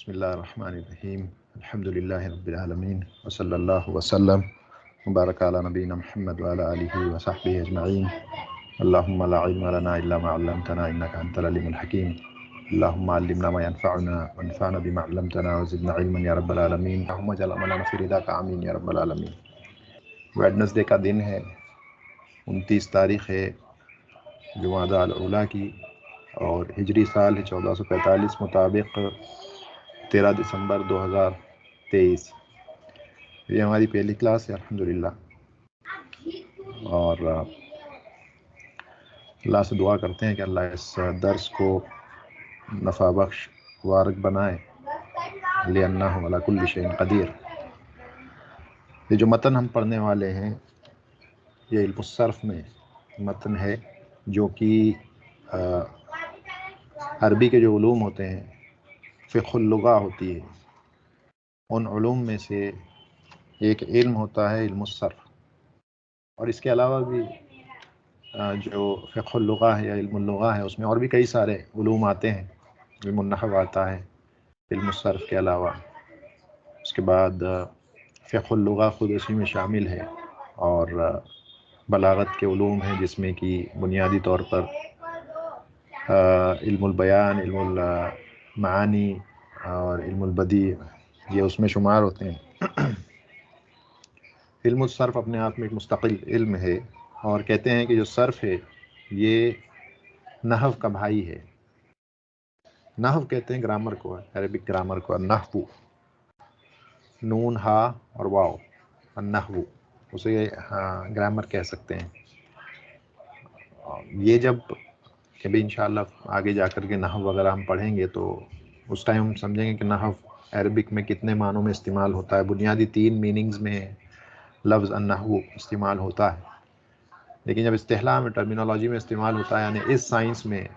बिस्मिल्लाहिर्रहमानिर्रहीम अल्हम्दुलिल्लाहि रब्बिल आलमीन व सल्लल्लाहु वसल्लम मुबारक अला नबीना मुहम्मद व अला आलिहि व सहबिहि अजमईन अल्लाहुम्मा ला इल्मा लना इल्ला मा अल्लमतना इन्नका अंतल अलीमुल हकीम अल्लाहुम्मा अल्लिमना मा यनफअुना वंफअना बिमा अल्लमतना व ज़िदना इल्मन या रब्बल आलमीन अल्लाहुम्मा जल अमलना फी रिदाका आमीन या रब्बल आलमीन। वेडनेसडे का दिन है, 29 तारीख़ है जुमादा अल उला की और हिजरी साल है 1445 मुताबिक 13 दिसंबर 2023। ये हमारी पहली क्लास है अल्हम्दुलिल्लाह। और अल्लाह से दुआ करते हैं कि अल्लाह इस दर्स को नफ़ा बख्श वारक बनाए, लिअन्नहु अला कुल्लि शैइन क़दीर। ये जो मतन हम पढ़ने वाले हैं ये इल्म सर्फ़ में मतन है, जो कि अरबी के जो उलूम होते हैं, फ़िक़्हुल लुग़ा होती है, उन उलूम में से एक इल्म होता है इल्म सर्फ़। और इसके अलावा भी जो फ़िक़्हुल लुग़ा है या इल्मुल लुग़ा है, उसमें और भी कई सारे उलूम आते हैं। इल्मुन नहव आता है इल्म सर्फ़ के अलावा। उसके बाद फ़िक़्हुल लुग़ा खुद उसी में शामिल है, और बलागत के उलूम हैं जिसमें कि बुनियादी तौर पर इल्मुल बयान, इल्मुल मानी और इल्मुल बदी ये उसमें शुमार होते हैं। इल्मुल सर्फ़ अपने आप में एक मुस्तक़िल इल्म है, और कहते हैं कि जो सर्फ़ है ये नहव का भाई है। नहव कहते हैं ग्रामर को, अरबिक ग्रामर को। नहवु, नून हा और वाव, नहवु, उसे ग्रामर कह सकते हैं। ये जब कभी इंशाअल्लाह आगे जाकर के नहव वगैरह हम पढ़ेंगे तो उस टाइम हम समझेंगे कि नहव अरबिक में कितने मानों में इस्तेमाल होता है। बुनियादी 3 मीनिंग्स में लफ्ज़ अन्नहवु इस्तेमाल होता है, लेकिन जब इस्तिहला में, टर्मिनोलॉजी में इस्तेमाल होता है, यानी इस साइंस में,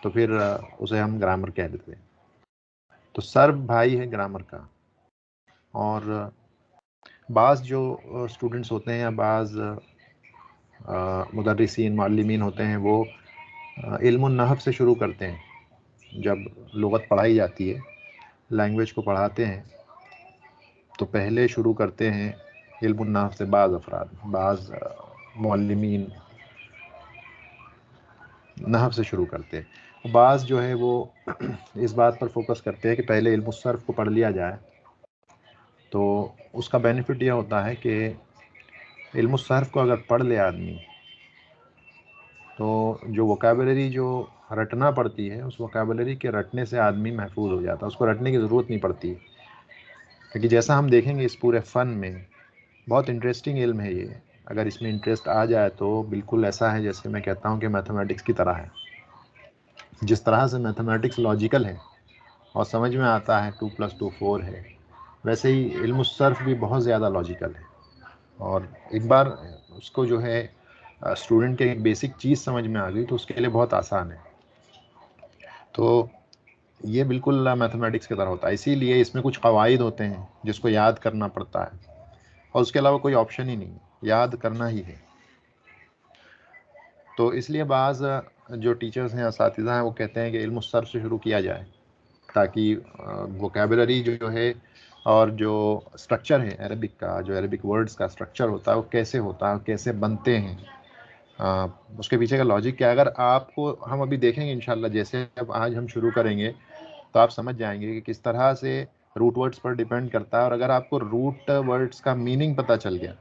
तो फिर उसे हम ग्रामर कह देते हैं। तो सर्फ भाई है ग्रामर का। और बाज़ जो स्टूडेंट्स होते हैं या बाज़ मुदर्रिसीन मुअल्लिमीन होते हैं, वो इल्मुन नहव से शुरू करते हैं। जब लुग़त पढ़ाई जाती है, लैंग्वेज को पढ़ाते हैं, तो पहले शुरू करते हैं इल्मुन नहव से। बाज़ अफराद, बाज़ मुअल्लिमीन नहव से शुरू करते हैं। बाज़ जो है वो इस बात पर फोकस करते हैं कि पहले इल्मुल सर्फ़ को पढ़ लिया जाए, तो उसका बेनिफिट यह होता है कि इल्मुल सर्फ़ को अगर पढ़ ले आदमी, तो जो वोकैबुलरी जो रटना पड़ती है, उस वोकैबुलरी के रटने से आदमी महफूज हो जाता है, उसको रटने की ज़रूरत नहीं पड़ती। क्योंकि जैसा हम देखेंगे इस पूरे फ़न में, बहुत इंटरेस्टिंग इल्म है ये। अगर इसमें इंटरेस्ट आ जाए तो बिल्कुल ऐसा है जैसे मैं कहता हूँ कि मैथमेटिक्स की तरह है। जिस तरह से मैथमेटिक्स लॉजिकल है और समझ में आता है 2 + 2 4 है, वैसे ही इल्म सर्फ़ भी बहुत ज़्यादा लॉजिकल है। और एक बार उसको जो है स्टूडेंट के एक बेसिक चीज़ समझ में आ गई तो उसके लिए बहुत आसान है। तो ये बिल्कुल मैथमेटिक्स की तरह होता है। इसीलिए इसमें कुछ कवाइद होते हैं जिसको याद करना पड़ता है, और उसके अलावा कोई ऑप्शन ही नहीं, याद करना ही है। तो इसलिए बाज़ जो टीचर्स हैं, असातिज़ा हैं, वो कहते हैं कि इल्म सर्फ़ से शुरू किया जाए, ताकि वोकैबुलरी जो है और जो स्ट्रक्चर है अरबिक का, जो अरबिक वर्ड्स का स्ट्रक्चर होता है वो कैसे होता है, कैसे बनते हैं, उसके पीछे का लॉजिक क्या है। अगर आपको, हम अभी देखेंगे इंशाल्लाह, जैसे अब आज हम शुरू करेंगे तो आप समझ जाएंगे कि किस तरह से रूट वर्ड्स पर डिपेंड करता है। और अगर आपको रूट वर्ड्स का मीनिंग पता चल गया,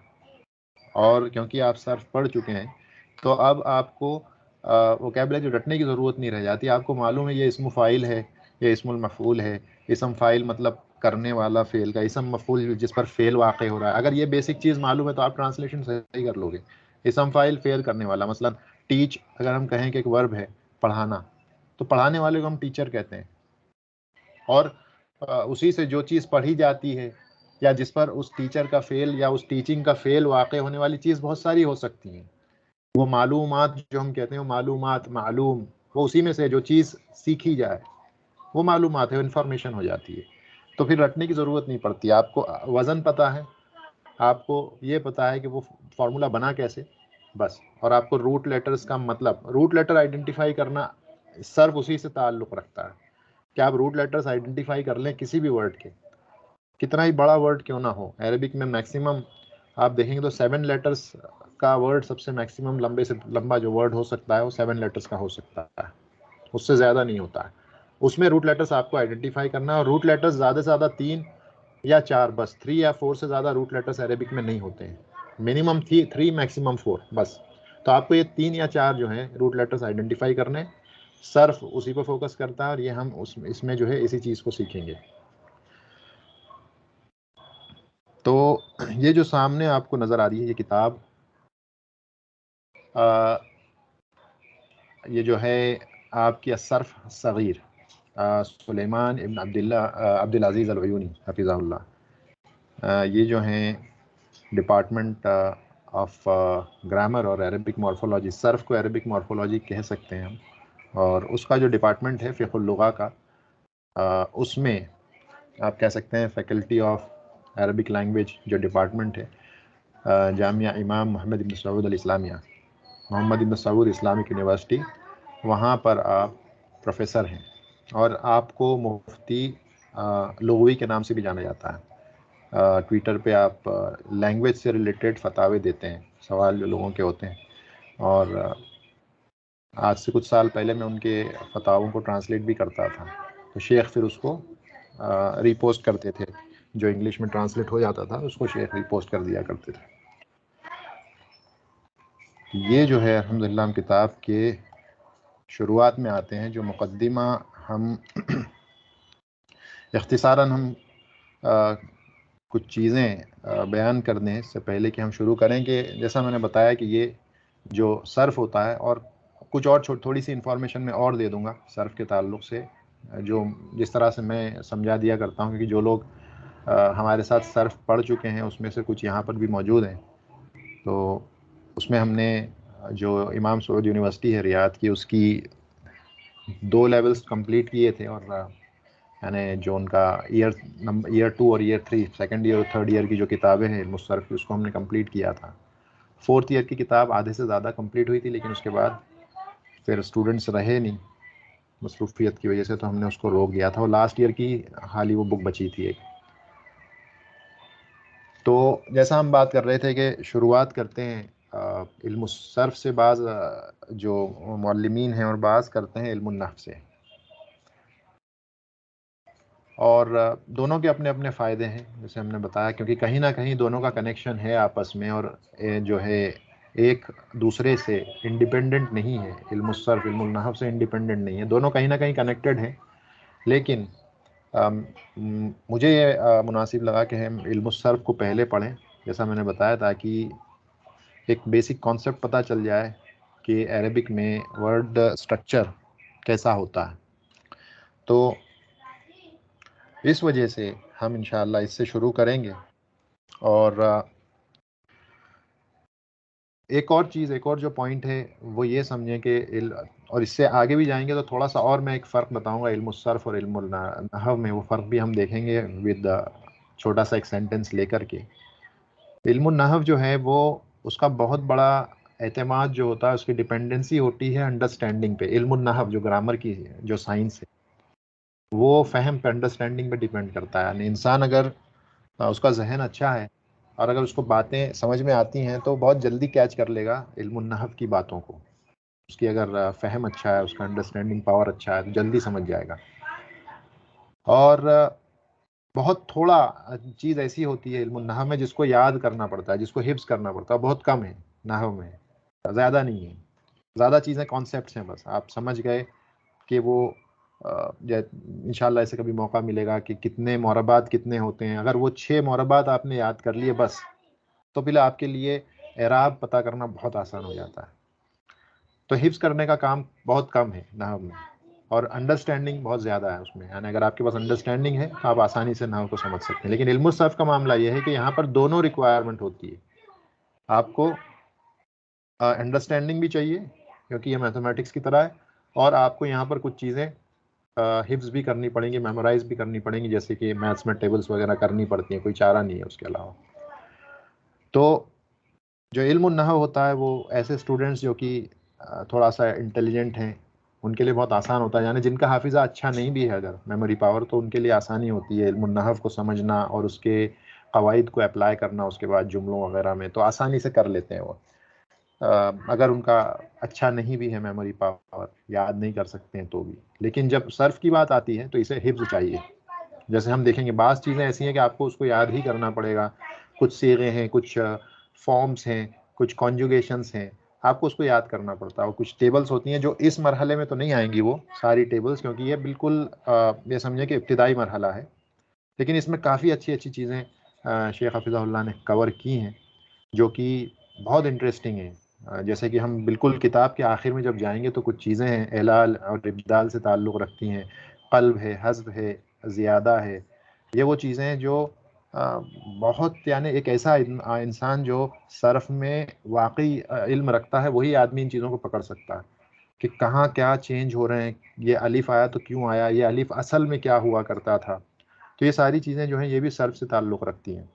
और क्योंकि आप सर्फ पढ़ चुके हैं, तो अब आपको वोकैबुलरी रटने की ज़रूरत नहीं रह जाती। आपको मालूम है ये इस्म फ़ाइल है, ये इस्मुल मफ़ऊल है। इस्म फ़ाइल मतलब करने वाला फ़ेल का, इस्म मफ़ऊल जिस पर फ़ेल वाक़ हो रहा है। अगर ये बेसिक चीज़ मालूम है तो आप ट्रांसलेशन सही कर लोगे। इस्म फ़ाइल फ़ेल करने वाला, मसलन टीच, अगर हम कहें कि एक वर्ब है पढ़ाना, तो पढ़ाने वाले को हम टीचर कहते हैं। और उसी से जो चीज़ पढ़ी जाती है, या जिस पर उस टीचर का फ़ेल या उस टीचिंग का फ़ेल वाक़ होने वाली चीज़ बहुत सारी हो सकती हैं। वो मालूमात जो हम कहते हैं, वो मालूमात, मालूम, वो उसी में से जो चीज़ सीखी जाए वो मालूमात है, वो इन्फॉर्मेशन हो जाती है। तो फिर रटने की ज़रूरत नहीं पड़ती। आपको वज़न पता है, आपको ये पता है कि वो फार्मूला बना कैसे, बस। और आपको रूट लेटर्स का मतलब, रूट लेटर आइडेंटिफाई करना, सर्फ उसी से ताल्लुक़ रखता है। कि आप रूट लेटर्स आइडेंटिफाई कर लें किसी भी वर्ड के, कितना ही बड़ा वर्ड क्यों ना हो। अरेबिक में मैक्सिमम आप देखेंगे तो 7 लेटर्स का वर्ड, सबसे मैक्सिमम लंबे से लंबा जो वर्ड हो सकता है वो 7 लेटर्स का हो सकता है, उससे ज़्यादा नहीं होता है। उसमें रूट लेटर्स आपको आइडेंटिफाई करना है, और रूट लेटर्स ज़्यादा से ज़्यादा 3 या 4, बस 3 या 4 से ज़्यादा रूट लेटर्स अरेबिक में नहीं होते हैं। मिनिमम 3 मैक्सिमम 4 बस। तो आपको ये 3 या 4 जो हैं रूट लेटर्स आइडेंटिफाई करने, सर्फ उसी पर फोकस करता है, और ये हम इसमें जो है इसी चीज़ को सीखेंगे। तो ये जो सामने आपको नज़र आ रही है ये किताब, ये जो है आपकी सर्फ सगीर, सुलेमान इब्न अब्दुल अज़ीज़ अल-उयूनी हफ़िज़हुल्लाह, ये जो हैं डिपार्टमेंट ऑफ ग्रामर और अरबिक मॉर्फोलॉजी, सर्फ को अरबिक मॉर्फोलॉजी कह सकते हैं हम, और उसका जो डिपार्टमेंट है फ़िक़्हुल लुग़ा का, उसमें आप कह सकते हैं फैकल्टी ऑफ अरबिक लैंग्वेज जो डिपार्टमेंट है, जामिया इमाम मोहम्मद इब्न सऊद अल इस्लामिया, मोहम्मद इब्न सऊद इस्लामिक यूनिवर्सिटी, वहाँ पर आप प्रोफेसर हैं, और आपको मुफ्ती लुग़वी के नाम से भी जाना जाता है। ट्विटर पे आप लैंग्वेज से रिलेटेड फतावे देते हैं, सवाल जो लोगों के होते हैं, और आज से कुछ साल पहले मैं उनके फतावों को ट्रांसलेट भी करता था, तो शेख फिर उसको रीपोस्ट करते थे, जो इंग्लिश में ट्रांसलेट हो जाता था उसको शेख रीपोस्ट कर दिया करते थे। ये जो है अल्हम्दुलिल्लाह हम किताब के शुरुआत में आते हैं, जो मुक़द्दिमा हम इख्तिसारन हम कुछ चीज़ें बयान कर दें इससे पहले कि हम शुरू करें, कि जैसा मैंने बताया कि ये जो सर्फ होता है, और कुछ और थोड़ी सी इन्फॉर्मेशन मैं और दे दूंगा सर्फ के ताल्लुक़ से, जो जिस तरह से मैं समझा दिया करता हूँ, क्योंकि जो लोग हमारे साथ सर्फ पढ़ चुके हैं उसमें से कुछ यहाँ पर भी मौजूद हैं। तो उसमें हमने जो इमाम सऊद यूनिवर्सिटी है रियाद की, उसकी 2 लेवल्स कंप्लीट किए थे, और यानी जो उनका ईयर 2 और ईयर 3, सेकंड ईयर और थर्ड ईयर की जो किताबें हैं इल्म सर्फ की, उसको हमने कंप्लीट किया था। फोर्थ ईयर की किताब आधे से ज़्यादा कंप्लीट हुई थी, लेकिन उसके बाद फिर स्टूडेंट्स रहे नहीं मसरूफियत की वजह से, तो हमने उसको रोक दिया था, और लास्ट ईयर की हाल ही वो बुक बची थी एक। तो जैसा हम बात कर रहे थे कि शुरुआत करते हैं इल्म सर्फ से, बाज़ जो मुअल्लिमीन हैं और बाज़ करते हैं इल्म नहव से, और दोनों के अपने अपने फ़ायदे हैं जैसे हमने बताया, क्योंकि कहीं ना कहीं दोनों का कनेक्शन है आपस में, और जो है एक दूसरे से इंडिपेंडेंट नहीं है। इल्म सर्फ इल्म नहव से इंडिपेंडेंट नहीं है, दोनों कहीं ना कहीं कनेक्टेड हैं। लेकिन मुझे ये मुनासिब लगा कि हम इल्म सर्फ को पहले पढ़ें, जैसा मैंने बताया, ताकि एक बेसिक कॉन्सेप्ट पता चल जाए कि अरबिक में वर्ड स्ट्रक्चर कैसा होता है। तो इस वजह से हम इंशाअल्लाह इससे शुरू करेंगे। और एक और चीज़, एक और जो पॉइंट है वो ये समझें कि और इससे आगे भी जाएंगे तो थोड़ा सा और मैं एक फ़र्क बताऊंगा इल्म सर्फ और इल्म नहव में, वो फ़र्क भी हम देखेंगे विद छोटा सा एक सेंटेंस लेकर के। इल्म नहव जो है वो, उसका बहुत बड़ा एतमाद जो होता है, उसकी डिपेंडेंसी होती है अंडरस्टैंडिंग पे। इल्म नहव जो ग्रामर की जो साइंस है, वो फ़हम पे, अंडरस्टैंडिंग पे डिपेंड करता है। यानी इंसान अगर उसका जहन अच्छा है और अगर उसको बातें समझ में आती हैं तो बहुत जल्दी कैच कर लेगा इल्मुन नहव की बातों को। उसकी अगर फ़हम अच्छा है, उसका अंडरस्टैंडिंग पावर अच्छा है, तो जल्दी समझ जाएगा। और बहुत थोड़ा चीज़ ऐसी होती है इल्मुन नहव में जिसको याद करना पड़ता है, जिसको हिफ्ज़ करना पड़ता है, बहुत कम है नहव में, ज़्यादा नहीं है। ज़्यादा चीज़ें कॉन्सेप्ट्स हैं, बस आप समझ गए कि वो इंशाल्लाह ऐसे कभी मौका मिलेगा कि कितने मोरबात कितने होते हैं। अगर वो 6 मोरबात आपने याद कर लिए बस, तो फिर आपके लिए एराब पता करना बहुत आसान हो जाता है। तो हिफ्स करने का काम बहुत कम है नहव में, और अंडरस्टैंडिंग बहुत ज़्यादा है उसमें। यानी अगर आपके पास अंडरस्टैंडिंग है तो आप आसानी से नहव को समझ सकते हैं। लेकिन इल्म सर्फ का मामला ये है कि यहाँ पर दोनों रिक्वायरमेंट होती है। आपको अंडरस्टैंडिंग भी चाहिए क्योंकि ये मैथमेटिक्स की तरह है, और आपको यहाँ पर कुछ चीज़ें हिफ्स भी करनी पड़ेंगी, मेमोराइज भी करनी पड़ेंगी, जैसे कि मैथ्स में टेबल्स वगैरह करनी पड़ती हैं, कोई चारा नहीं है उसके अलावा। तो जो इल्म नहव होता है वो ऐसे स्टूडेंट्स जो कि थोड़ा सा इंटेलिजेंट हैं, उनके लिए बहुत आसान होता है, यानी जिनका हाफिज़ा अच्छा नहीं भी है अगर मेमोरी पावर, तो उनके लिए आसानी होती है इल्मुन नहव को समझना और उसके कवाइद को अप्लाई करना उसके बाद जुमलों वगैरह में, तो आसानी से कर लेते हैं वो। अगर उनका अच्छा नहीं भी है मेमोरी पावर, याद नहीं कर सकते हैं तो भी। लेकिन जब सर्फ की बात आती है तो इसे हिफ्ज़ चाहिए। जैसे हम देखेंगे बाज़ चीज़ें ऐसी हैं कि आपको उसको याद ही करना पड़ेगा। कुछ सीगे हैं, कुछ फॉर्म्स हैं, कुछ कॉन्जुगेशंस हैं, आपको उसको याद करना पड़ता है। और कुछ टेबल्स होती हैं जो इस मरहले में तो नहीं आएंगी वो सारी टेबल्स, क्योंकि ये बिल्कुल ये समझे कि इब्तिदाई मरहला है। लेकिन इसमें काफ़ी अच्छी अच्छी चीज़ें शेख हफिज़हुल्लाह ने कवर की हैं जो कि बहुत इंटरेस्टिंग है। जैसे कि हम बिल्कुल किताब के आखिर में जब जाएंगे तो कुछ चीज़ें हैं एलाल और इब्दाल से ताल्लुक़ रखती हैं, क़ल्ब है, हज़्फ़ है, ज़ियादा है। ये वो चीज़ें हैं जो बहुत, यानी एक ऐसा इंसान जो सर्फ़ में वाकई इल्म रखता है वही आदमी इन चीज़ों को पकड़ सकता है कि कहाँ क्या चेंज हो रहे हैं, ये अलिफ़ आया तो क्यों आया, ये अलिफ़ असल में क्या हुआ करता था। तो ये सारी चीज़ें जो हैं ये भी सर्फ़ से ताल्लुक़ रखती हैं।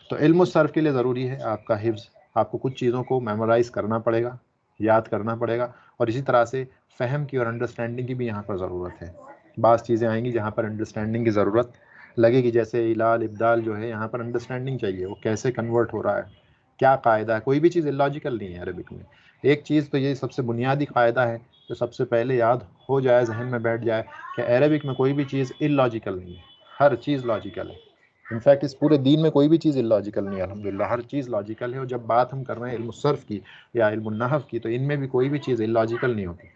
तो इल्म सर्फ के लिए ज़रूरी है आपका हिफ्ज़। आपको कुछ चीज़ों को मेमोराइज़ करना पड़ेगा, याद करना पड़ेगा, और इसी तरह से फ़हम की और अंडरस्टैंडिंग की भी यहाँ पर ज़रूरत है। बाज़ चीज़ें आएंगी जहाँ पर अंडरस्टैंडिंग की ज़रूरत लगेगी, जैसे इलाल इब्दाल जो है यहाँ पर अंडरस्टैंडिंग चाहिए, वो कैसे कन्वर्ट हो रहा है, क्या क़ायदा है। कोई भी चीज़ इलॉजिकल नहीं है अरबिक में। एक चीज़ तो ये सबसे बुनियादी क़ायदा है जो सबसे पहले याद हो जाए, जहन में बैठ जाए कि अरबिक में कोई भी चीज़ इलॉजिकल नहीं है, हर चीज़ लॉजिकल है। इनफैक्ट इस पूरे दीन में कोई भी चीज़ इलॉजिकल नहीं है, अल्हम्दुलिल्लाह हर चीज़ लॉजिकल है। और जब बात हम कर रहे हैं इल्म सर्फ की या इल्म नहव की, तो इनमें भी कोई भी चीज़ इलॉजिकल नहीं होती,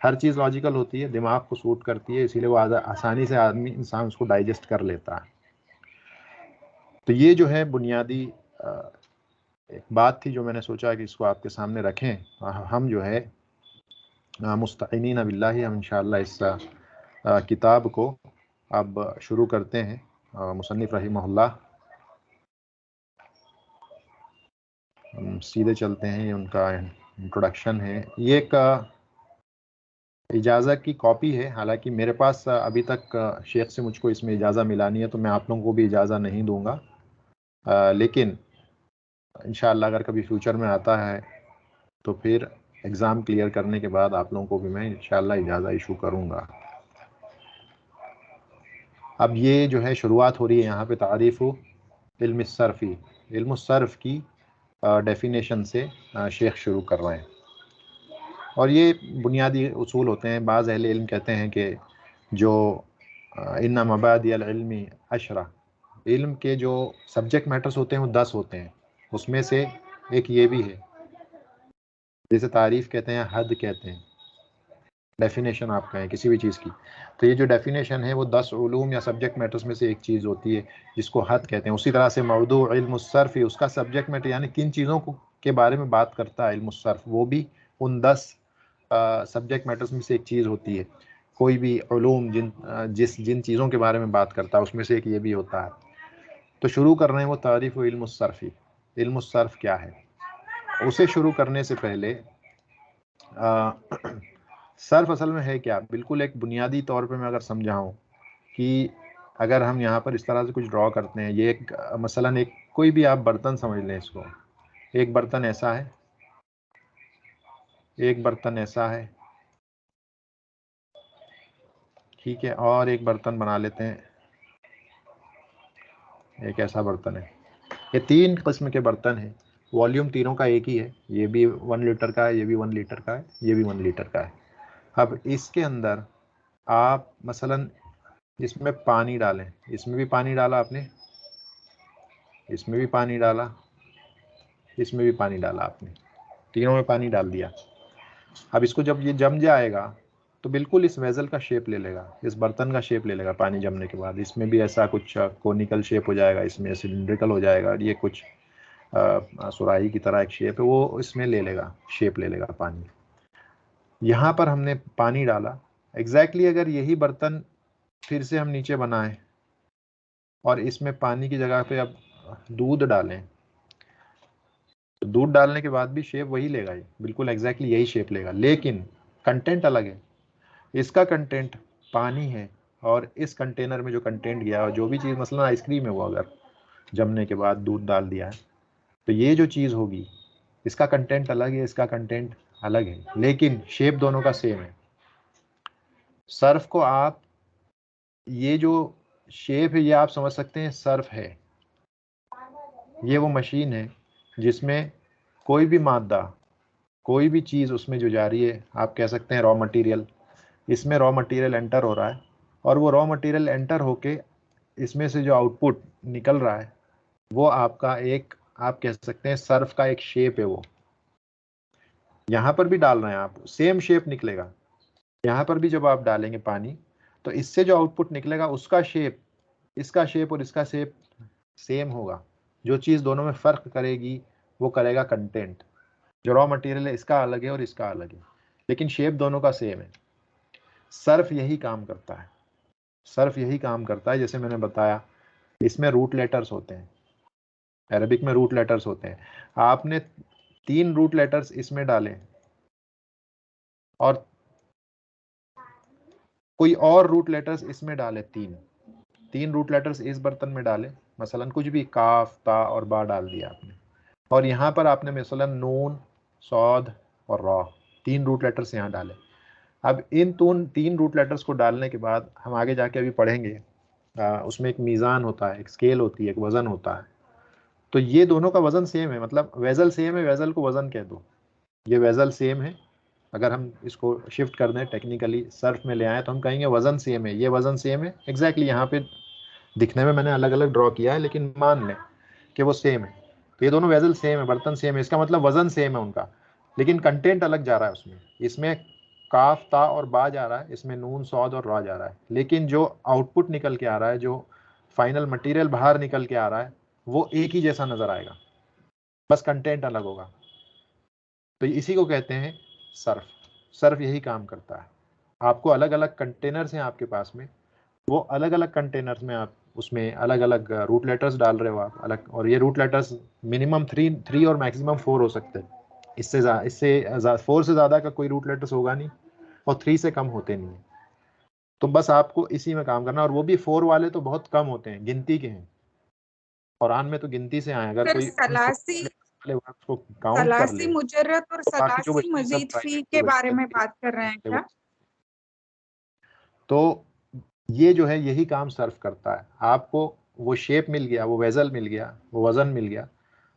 हर चीज़ लॉजिकल होती है, दिमाग को सूट करती है, इसीलिए वो आसानी से आदमी इंसान उसको डाइजेस्ट कर लेता है। तो ये जो है बुनियादी एक बात थी जो मैंने सोचा कि इसको आपके सामने रखें। हम जो है मुस्तईनीन बिल्लाहि, हम इंशाअल्लाह इस किताब को अब शुरू करते हैं। मुसन्निफ़ रहिमहुल्लाह, हम सीधे चलते हैं, ये उनका इंट्रोडक्शन है। ये एक इजाज़ा की कॉपी है, हालांकि मेरे पास अभी तक शेख से मुझको इसमें इजाज़ा मिला नहीं है, तो मैं आप लोगों को भी इजाज़ा नहीं दूंगा। लेकिन इंशाअल्लाह अगर कभी फ्यूचर में आता है तो फिर एग्ज़ाम क्लियर करने के बाद आप लोगों को भी मैं इंशाअल्लाह इजाज़ा इशू करूँगा। अब ये जो है शुरुआत हो रही है यहाँ पे तारीफ़ इल्म सर्फ़ी, इल्म सर्फ़ की डेफिनेशन से शेख शुरू कर रहे हैं। और ये बुनियादी उसूल होते हैं। बाज़ अहले इल्म कहते हैं कि जो इन्ना मबादी अल इल्मी अशरा, इल्म के जो सब्जेक्ट मैटर्स होते हैं वो 10 होते हैं, उसमें से एक ये भी है, जैसे तारीफ़ कहते हैं, हद कहते हैं, डेफिनेशन आप कहें किसी भी चीज़ की। तो ये जो डेफिनेशन है वो 10 उलूम या सब्जेक्ट मैटर्स में से एक चीज़ होती है जिसको हद कहते हैं। उसी तरह से मौदू इल्म सर्फ़, उसका सब्जेक्ट मैटर यानी किन चीज़ों को के बारे में बात करता है इल्म सर्फ़, वो भी उन 10 सब्जेक्ट मैटर्स में से एक चीज़ होती है। कोई भी उलूम जिन चीज़ों के बारे में बात करता है उसमें से एक ये भी होता है। तो शुरू कर रहे हैं वो तारीफ़ इल्म सर्फ़ी। इल्म सर्फ़ क्या है, उसे शुरू करने से पहले सर्फ असल में है क्या, बिल्कुल एक बुनियादी तौर पे मैं अगर समझाऊं कि अगर हम यहाँ पर इस तरह से कुछ ड्रॉ करते हैं, ये एक मसलन एक कोई भी आप बर्तन समझ लें इसको, एक बर्तन ऐसा है, एक बर्तन ऐसा है, ठीक है, और एक बर्तन बना लेते हैं, एक ऐसा बर्तन है। ये 3 किस्म के बर्तन हैं, वॉल्यूम तीनों का एक ही है, ये भी 1 लीटर का है, ये भी 1 लीटर का है, ये भी 1 लीटर का है। अब इसके अंदर आप मसलन इसमें पानी डालें, इसमें भी पानी डाला आपने, इसमें भी पानी डाला, इसमें भी पानी डाला आपने, तीनों में पानी डाल दिया। अब इसको जब ये जम जाएगा तो बिल्कुल इस वेज़ल का शेप ले लेगा, इस बर्तन का शेप ले लेगा पानी जमने के बाद। इसमें भी ऐसा कुछ कोनिकल शेप हो जाएगा, इसमें सिलिंड्रिकल हो जाएगा, ये कुछ सुराही की तरह एक शेप है, वो इसमें ले लेगा, शेप ले लेगा पानी। यहाँ पर हमने पानी डाला, एग्जैक्टली अगर यही बर्तन फिर से हम नीचे बनाएं और इसमें पानी की जगह पे अब दूध डालें, तो दूध डालने के बाद भी शेप वही लेगा, ये बिल्कुल एग्जैक्टली यही शेप लेगा, लेकिन कंटेंट अलग है। इसका कंटेंट पानी है और इस कंटेनर में जो कंटेंट गया और जो भी चीज़ मसलन आइसक्रीम है वो अगर जमने के बाद दूध डाल दिया है, तो ये जो चीज़ होगी इसका कंटेंट अलग है, इसका कंटेंट अलग है, लेकिन शेप दोनों का सेम है। सर्फ को आप, ये जो शेप है ये आप समझ सकते हैं सर्फ है, ये वो मशीन है जिसमें कोई भी मादा, कोई भी चीज़ उसमें जो जा रही है, आप कह सकते हैं रॉ मटेरियल, इसमें रॉ मटेरियल एंटर हो रहा है, और वो रॉ मटेरियल एंटर होके इसमें से जो आउटपुट निकल रहा है वो आपका एक, आप कह सकते हैं सर्फ का एक शेप है। वो यहाँ पर भी डाल रहे हैं आप, सेम शेप निकलेगा। यहाँ पर भी जब आप डालेंगे पानी तो इससे जो आउटपुट निकलेगा उसका शेप, इसका शेप और इसका शेप सेम होगा। जो चीज़ दोनों में फ़र्क करेगी वो करेगा कंटेंट। जो रॉ मटेरियल है इसका अलग है और इसका अलग है, लेकिन शेप दोनों का सेम है। सर्फ यही काम करता है, सर्फ यही काम करता है। जैसे मैंने बताया, इसमें रूट लेटर्स होते हैं, अरबिक में रूट लेटर्स होते हैं। आपने 3 रूट लेटर्स इसमें डालें और कोई और रूट लेटर्स इसमें डालें, 3 रूट लेटर्स इस बर्तन में डालें, मसलन कुछ भी काफ ता और बा डाल दिया आपने, और यहाँ पर आपने मसलन नून सौद और रॉ 3 रूट लेटर्स यहाँ डाले। अब इन 3 रूट लेटर्स को डालने के बाद हम आगे जाके अभी पढ़ेंगे, उसमें एक मीज़ान होता है, एक स्केल होती है, एक वज़न होता है। तो ये दोनों का वज़न सेम है, मतलब वेजल सेम है, वेजल को वज़न कह दो, ये वेजल सेम है। अगर हम इसको शिफ्ट कर दें टेक्निकली सर्फ में ले आए तो हम कहेंगे वज़न सेम है, ये वज़न सेम है एग्जैक्टली। यहाँ पे दिखने में मैंने अलग अलग ड्रॉ किया है, लेकिन मान लें कि वो सेम है। तो ये दोनों वेजल सेम है, बर्तन सेम है, इसका मतलब वज़न सेम है उनका, लेकिन कंटेंट अलग जा रहा है उसमें। इसमें काफ ता और बा जा रहा है, इसमें नून सौद और रा जा रहा है, लेकिन जो आउटपुट निकल के आ रहा है, जो फाइनल मटेरियल बाहर निकल के आ रहा है, वो एक ही जैसा नज़र आएगा, बस कंटेंट अलग होगा। तो इसी को कहते हैं सर्फ। सर्फ यही काम करता है। आपको अलग अलग कंटेनर्स हैं आपके पास में, वो अलग अलग कंटेनर्स में आप उसमें अलग अलग रूट लेटर्स डाल रहे हो आप अलग, और ये रूट लेटर्स मिनिमम 3 और मैक्सिमम 4 हो सकते हैं। इससे 4 से ज़्यादा का कोई रूट लेटर्स होगा नहीं, और 3 से कम होते नहीं है। तो बस आपको इसी में काम करना, और वो भी 4 वाले तो बहुत कम होते हैं, गिनती के हैं। कुरान में तो गिनती से आए, अगर फिर कोई उन 4 सलासी वाले वर्ड्स को काउंट कर सलासी ले मुजर्रत और तो बाकी जो सलासी बचते हैं सब मजीद फी प्राइवेट के के बारे में बचते बात कर रहे हैं हैं। क्या? तो ये जो है यही काम सर्फ करता है। आपको वो शेप मिल गया, वो वेजल मिल गया, वो वज़न मिल गया,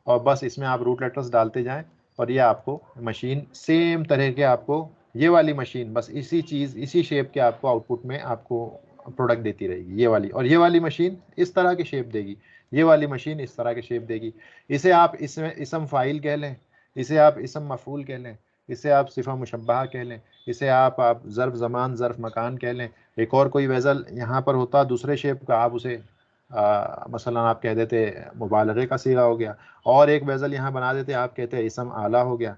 और बस इसमें आप रूट लेटर्स डालते जाएं, और ये आपको मशीन सेम तरह के, आपको ये वाली मशीन बस इसी चीज़, इसी शेप के आपको आउटपुट में आपको प्रोडक्ट देती रहेगी ये वाली। और ये वाली मशीन इस तरह के शेप देगी, ये वाली मशीन इस तरह के शेप देगी। इसे आप इसमें इसम फ़ाइल कह लें, इसे आप इसम मफ़ूल कह लें, इसे आप सिफ़ा मुशब्बहा कह लें, इसे आप ज़र्फ़ ज़मान ज़र्फ़ मकान कह लें। एक और कोई वेज़ल यहाँ पर होता दूसरे शेप का, आप उसे मसलन आप कह देते मुबालगे का सीगा हो गया, और एक वेज़ल यहाँ बना देते, आप कहते हैं इसम आला हो गया।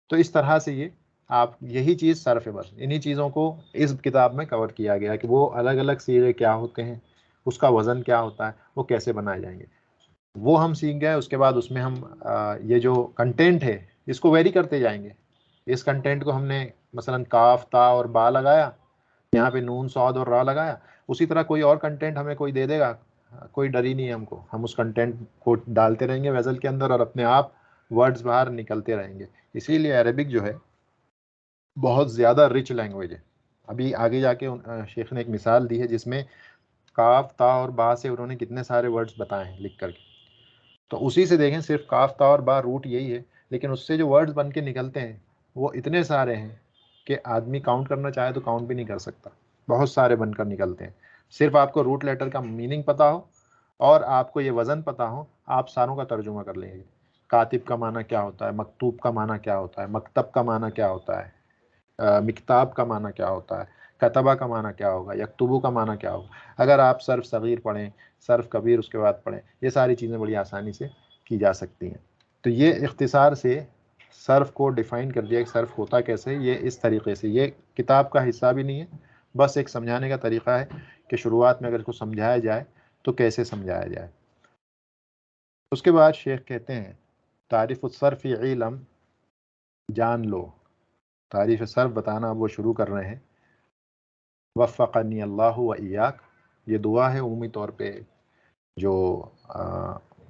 तो इस तरह से ये आप, यही चीज़ सर्फ है, बस इन्हीं चीज़ों को इस किताब में कवर किया गया कि वो अलग अलग सीगे क्या होते हैं, उसका वज़न क्या होता है, वो कैसे बनाए जाएंगे, वो हम सीख गए। उसके बाद उसमें हम ये जो कंटेंट है इसको वेरी करते जाएंगे। इस कंटेंट को हमने मसलन काफ ता और बा लगाया, यहाँ पे नून सौद और रा लगाया, उसी तरह कोई और कंटेंट हमें कोई दे देगा, कोई डर ही नहीं है हमको, हम उस कंटेंट को डालते रहेंगे वेजल के अंदर और अपने आप वर्ड्स बाहर निकलते रहेंगे। इसीलिए अरबिक जो है बहुत ज़्यादा रिच लैंग्वेज है। अभी आगे जाके शेख ने एक मिसाल दी है जिसमें काफ ता और बा से उन्होंने कितने सारे वर्ड्स बताए हैं लिख करके। तो उसी से देखें, सिर्फ काफ ता और बा रूट यही है, लेकिन उससे जो वर्ड्स बन के निकलते हैं वो इतने सारे हैं कि आदमी काउंट करना चाहे तो काउंट भी नहीं कर सकता, बहुत सारे बनकर निकलते हैं। सिर्फ आपको रूट लेटर का मीनिंग पता हो और आपको ये वज़न पता हो, आप सारों का तर्जुमा कर लेंगे। कातिब का माना क्या होता है, मकतूब का माना क्या होता है, मकतब का माना क्या होता है, मिकताब का माना क्या होता है, कतबा का माना क्या होगा, यकतुबू का माना क्या होगा। अगर आप सर्फ सग़ीर पढ़ें, सर्फ कबीर उसके बाद पढ़ें, ये सारी चीज़ें बड़ी आसानी से की जा सकती हैं। तो ये इख्तिसार से सर्फ को डिफ़ाइन कर दिया कि सर्फ होता कैसे, ये इस तरीके से। ये किताब का हिस्सा भी नहीं है, बस एक समझाने का तरीक़ा है कि शुरुआत में अगर इसको समझाया जाए तो कैसे समझाया जाए। उसके बाद शेख कहते हैं तारीफ़ सर्फ़ इल्म, जान लो। तारीफ़ सर्फ बताना अब वो शुरू कर रहे हैं। वफ़क़नी अल्लाहु व इय्याक, ये दुआ है उम्मी तौर पे जो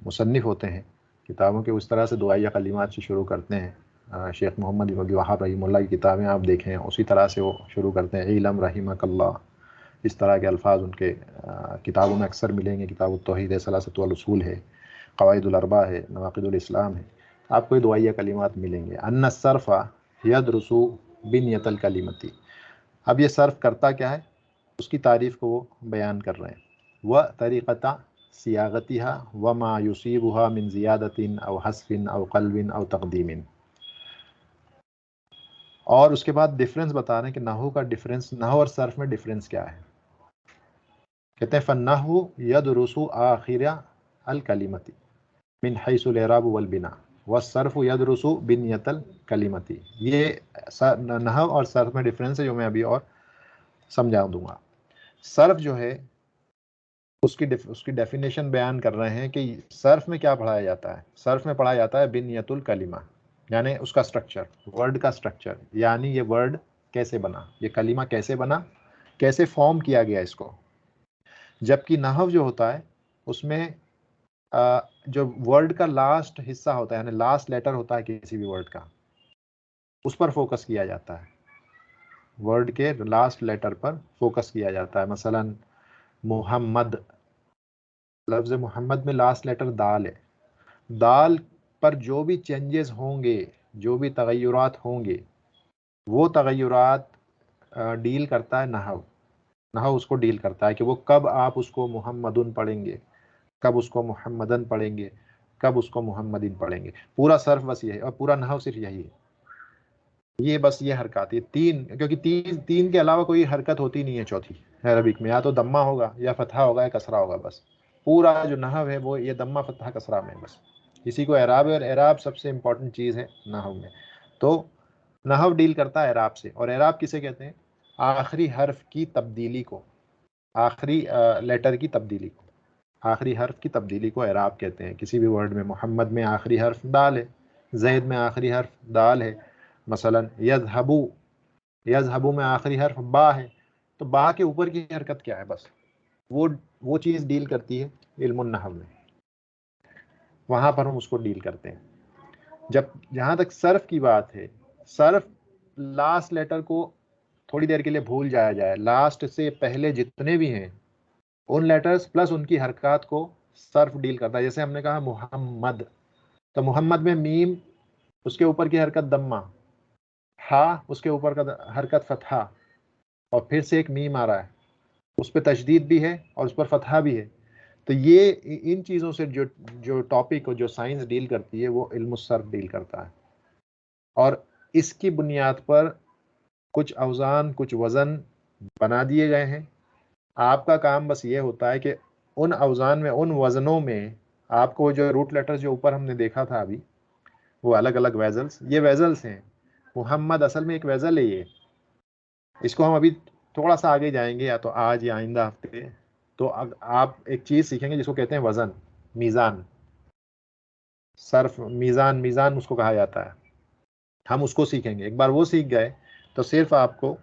मुसन्निफ़ होते हैं किताबों के, उस तरह से दुआया कलिमात से शुरू करते हैं। शेख मोहम्मद इब्न अब्दुल वहाब रहीमहुल्लाह की किताबें आप देखें, उसी तरह से वो शुरू करते हैं, इलम रहिमकल्लाह। इस तरह के अल्फाज उनके किताबों में अक्सर मिलेंगे। किताब तौहीद है, सलासतुल उसूल है, क़वाइदुल अर्बा है, नवाक़िदुल इस्लाम है, आपको ये दुआइया कलिमात मिलेंगे। अन्ना सर्फ़ा यदरुसु बिनियतल कलिमती। अब ये सर्फ करता क्या है, उसकी तारीफ़ को वो बयान कर रहे हैं। व तरीक़ता सियागतिहा व मा युसीबुहा मिन ज़ियादतिन अव हस्फिन अव क़ल्बिन अव तक़दीमिन। और उसके बाद डिफरेंस बता रहे हैं कि नहू का डिफरेंस, नहू और सर्फ में डिफरेंस क्या है। कहते हैं फन्नहु यदरुसु आखिरा अल कलिमती मिन हैसुल इराब वल बिना व सर्फ यदरुसु बिनियतल कलिमती। ये नहव और सर्फ में डिफरेंस है जो मैं अभी और समझा दूंगा। सर्फ जो है उसकी डेफिनेशन बयान कर रहे हैं कि सर्फ में क्या पढ़ाया जाता है। सर्फ में पढ़ाया जाता है बिनियतुल कलिमा, यानी उसका स्ट्रक्चर, वर्ड का स्ट्रक्चर, यानी ये वर्ड कैसे बना, ये कलिमा कैसे बना, कैसे फॉर्म किया गया इसको। जबकि नहव जो होता है उसमें जो वर्ड का लास्ट हिस्सा होता है, यानी लास्ट लेटर होता है किसी भी वर्ड का, उस पर फोकस किया जाता है। वर्ड के लास्ट लेटर पर फोकस किया जाता है। मसलन मोहम्मद, लफ्ज़ मोहम्मद में लास्ट लेटर दाल है। दाल पर जो भी चेंजेस होंगे, जो भी तगय्युरात होंगे, वो तगय्युरात डील करता है नहव। नहव उसको डील करता है कि वो कब आप उसको मोहम्मदुन पढ़ेंगे, कब उसको मोहम्मदन पढ़ेंगे, कब उसको मोहम्मदिन पढ़ेंगे। पूरा सर्फ बस ये है, और पूरा नहव सिर्फ यही है। ये बस ये हरकत है तीन, क्योंकि तीन तीन के अलावा कोई हरकत होती नहीं है चौथी अरबिक में। या तो दम्मा होगा, या फतहा होगा, या कसरा होगा। बस पूरा जो नहव है वो ये दम्मा फतहा कसरा में बस। इसी को एराब है, और एराब सबसे इंपॉर्टेंट चीज़ है नहव में। तो नहव डील करता है एराब से। और एराब किसे कहते हैं? आखिरी हर्फ की तब्दीली को, आखिरी लेटर की तब्दीली को, आखिरी हर्फ की तब्दीली को एराब कहते हैं। किसी भी वर्ड में, मोहम्मद में आखिरी हर्फ दाल है, जैद में आखिरी हर्फ दाल है, मसलन यज़हबू, यज़हबू में आखिरी हर्फ बा है, तो बा के ऊपर की हरकत क्या है, बस वो चीज़ डील करती है इल्मुन नहव में। वहाँ पर हम उसको डील करते हैं। जब जहाँ तक सर्फ की बात है, सर्फ लास्ट लेटर को थोड़ी देर के लिए भूल जाया जाए, लास्ट से पहले जितने भी हैं उन लेटर्स प्लस उनकी हरकत को सर्फ डील करता है। जैसे हमने कहा मोहम्मद, तो मोहम्मद में मीम, उसके ऊपर की हरकत दम्मा, हा उसके ऊपर का हरकत फतहा, और फिर से एक मीम आ रहा है, उस पर तशदीद भी है और उस पर फतहा भी है। तो ये इन चीज़ों से जो जो टॉपिक, जो साइंस डील करती है, वो इल्म सर्फ डील करता है। और इसकी बुनियाद पर कुछ अवज़ान, कुछ वज़न बना दिए गए हैं। आपका काम बस ये होता है कि उन अवज़ान में, उन वज़नों में आपको जो रूट लेटर्स जो ऊपर हमने देखा था अभी, वो अलग अलग वेजल्स, ये वेजल्स हैं। मोहम्मद असल में एक वेजल है ये। इसको हम अभी थोड़ा सा आगे जाएंगे, या तो आज या आइंदा हफ्ते, तो आप एक चीज़ सीखेंगे जिसको कहते हैं वज़न, मीज़ान। सर्फ मीज़ान, मीज़ान उसको कहा जाता है। हम उसको सीखेंगे। एक बार वो सीख गए तो सिर्फ आपको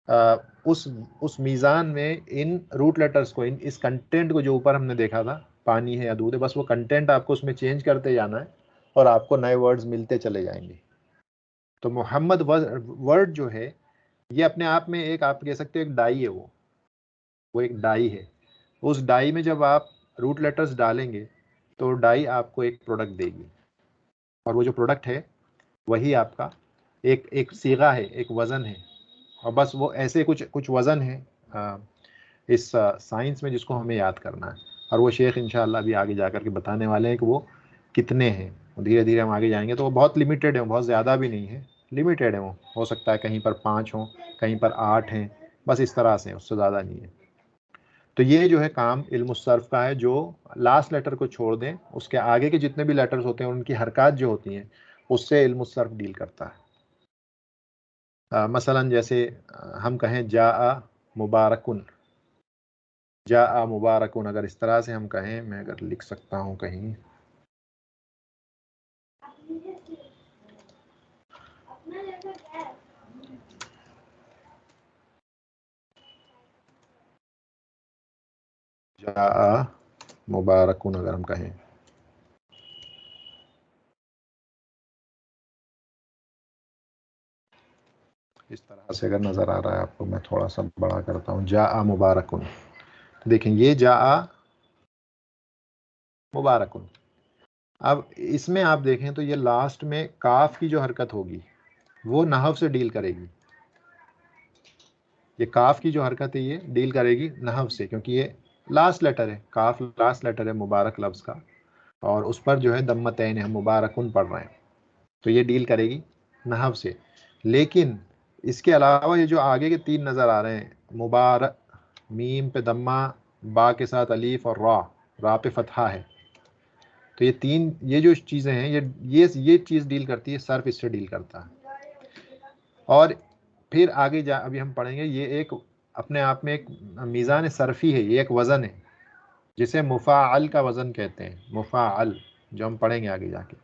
आ, उस मीज़ान में इन रूट लेटर्स को, इन इस कंटेंट को जो ऊपर हमने देखा था, पानी है या दूध है, बस वो कंटेंट आपको उसमें चेंज करते जाना है और आपको नए वर्ड्स मिलते चले जाएंगे। तो मोहम्मद वर्ड जो है, ये अपने आप में एक, आप कह सकते हो एक डाई है। वो एक डाई है। उस डाई में जब आप रूट लेटर्स डालेंगे तो डाई आपको एक प्रोडक्ट देगी, और वो जो प्रोडक्ट है वही आपका एक एक सीगा है, एक वज़न है। और बस वो ऐसे कुछ कुछ वज़न है इस साइंस में, जिसको हमें याद करना है। और वो शेख इंशाअल्लाह अभी आगे जा कर के बताने वाले हैं कि वो कितने हैं। धीरे धीरे हम आगे जाएंगे तो वो बहुत लिमिटेड है, बहुत ज़्यादा भी नहीं है, लिमिटेड है। वो हो सकता है कहीं पर 5 हों, कहीं पर 8 हैं, बस इस तरह से, उससे ज़्यादा नहीं है। तो ये जो है काम इल्म सर्फ का है, जो लास्ट लेटर को छोड़ दें, उसके आगे के जितने भी लेटर्स होते हैं उनकी हरकत जो होती हैं, उससे इल्म सर्फ डील करता है। मसलन जैसे हम कहें जा मुबारकुन, जा मुबारकुन, अगर इस तरह से हम कहें, मैं अगर लिख सकता हूँ कहीं, जा मुबारकुन अगर हम कहें, इस तरह से अगर नज़र आ रहा है आपको, मैं थोड़ा सा बड़ा करता हूँ, जा मुबारकुन। तो देखें ये जा मुबारकुन। अब इसमें आप देखें तो ये लास्ट में काफ की जो हरकत होगी वो नहव से डील करेगी। ये काफ की जो हरकत है ये डील करेगी नहव से, क्योंकि ये लास्ट लेटर है, काफ लास्ट लेटर है मुबारक लफ्ज़ का, और उस पर जो है दम्मतैन है, हम मुबारकुन पढ़ रहे हैं, तो ये डील करेगी नहव से। लेकिन इसके अलावा ये जो आगे के तीन नज़र आ रहे हैं, मुबारक, मीम पे दम्मा, बा के साथ अलीफ और रा पे फतहा है, तो ये तीन, ये जो चीज़ें हैं ये चीज़ डील करती है, सर्फ इससे डील करता है। और फिर आगे जा अभी हम पढ़ेंगे, ये एक अपने आप में एक मीज़ान सरफ़ी है, ये एक वज़न है जिसे मुफ़ाअल का वज़न कहते हैं, मुफ़ाअल, जो हम पढ़ेंगे आगे जाके।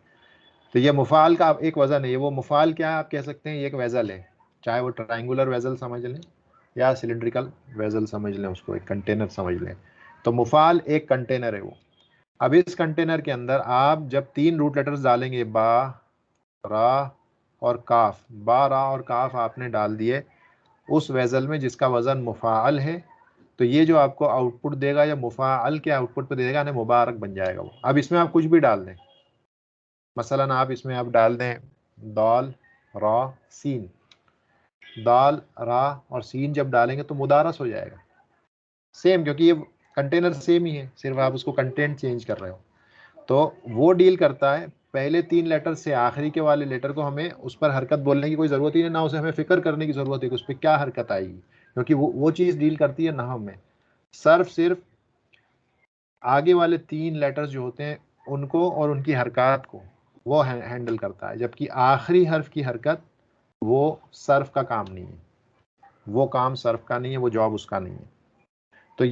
तो ये मुफ़ाअल का एक वज़न है, ये वो मुफ़ाअल क्या है आप कह सकते हैं, ये एक वेज़ल है, चाहे वो ट्रायंगुलर वेज़ल समझ लें या सिलिंड्रिकल वेज़ल समझ लें, उसको एक कंटेनर समझ लें। तो मुफ़ाअल एक कंटेनर है वो। अब इस कंटेनर के अंदर आप जब तीन रूट लेटर्स डालेंगे, बा, रा और काफ, बा, रा और काफ आपने डाल दिए उस वेज़ल में जिसका वज़न मुफ़ाअल है, तो ये जो आपको आउटपुट देगा या मुफ़ाअल के आउटपुट पे देगा ना, मुबारक बन जाएगा वो। अब इसमें आप कुछ भी डाल दें, मसलन आप इसमें आप डाल दें दाल, रा, सीन, दाल, रा और सीन जब डालेंगे तो मुदारस हो जाएगा सेम, क्योंकि ये कंटेनर सेम ही है, सिर्फ आप उसको कंटेंट चेंज कर रहे हो। तो वो डील करता है पहले तीन लेटर से आखिरी के वाले लेटर को, हमें उस पर हरकत बोलने की कोई ज़रूरत ही नहीं, ना उसे हमें फ़िक्र करने की ज़रूरत है कि उस पर क्या हरकत आएगी, क्योंकि वो चीज़ डील करती है नहव में। सिर्फ आगे वाले तीन लेटर्स जो होते हैं उनको और उनकी हरकत को वो हैंडल करता है, जबकि आखिरी हर्फ की हरकत वो सर्फ का काम नहीं है, वो काम सर्फ का नहीं है, वो जॉब उसका नहीं है। तो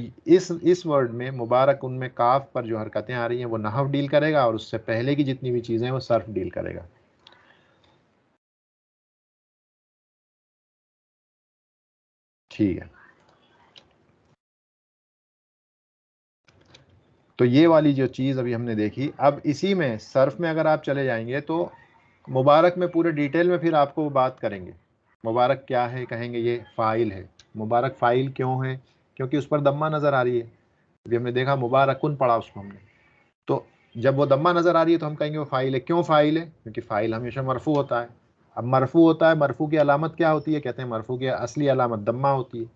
इस वर्ड में मुबारक उनमें काफ पर जो हरकतें आ रही हैं वो नहव डील करेगा, और उससे पहले की जितनी भी चीज़ें हैं वो सर्फ डील करेगा। ठीक है, तो ये वाली जो चीज़ अभी हमने देखी, अब इसी में सर्फ में अगर आप चले जाएंगे तो मुबारक में पूरे डिटेल में फिर आपको वो बात करेंगे। मुबारक क्या है, कहेंगे ये फ़ाइल है। मुबारक फ़ाइल क्यों है, क्योंकि उस पर दम्मा नज़र आ रही है। अभी हमने देखा मुबारकुन पढ़ा उसको हमने, तो जब वो दम्मा नज़र आ रही है तो हम कहेंगे वो फ़ाइल है। क्यों फ़ाइल है, क्योंकि फ़ाइल हमेशा मरफू होता है। अब मरफू होता है, मरफू की अलामत क्या होती है, कहते हैं मरफू की असली अलामत दम्मा होती है,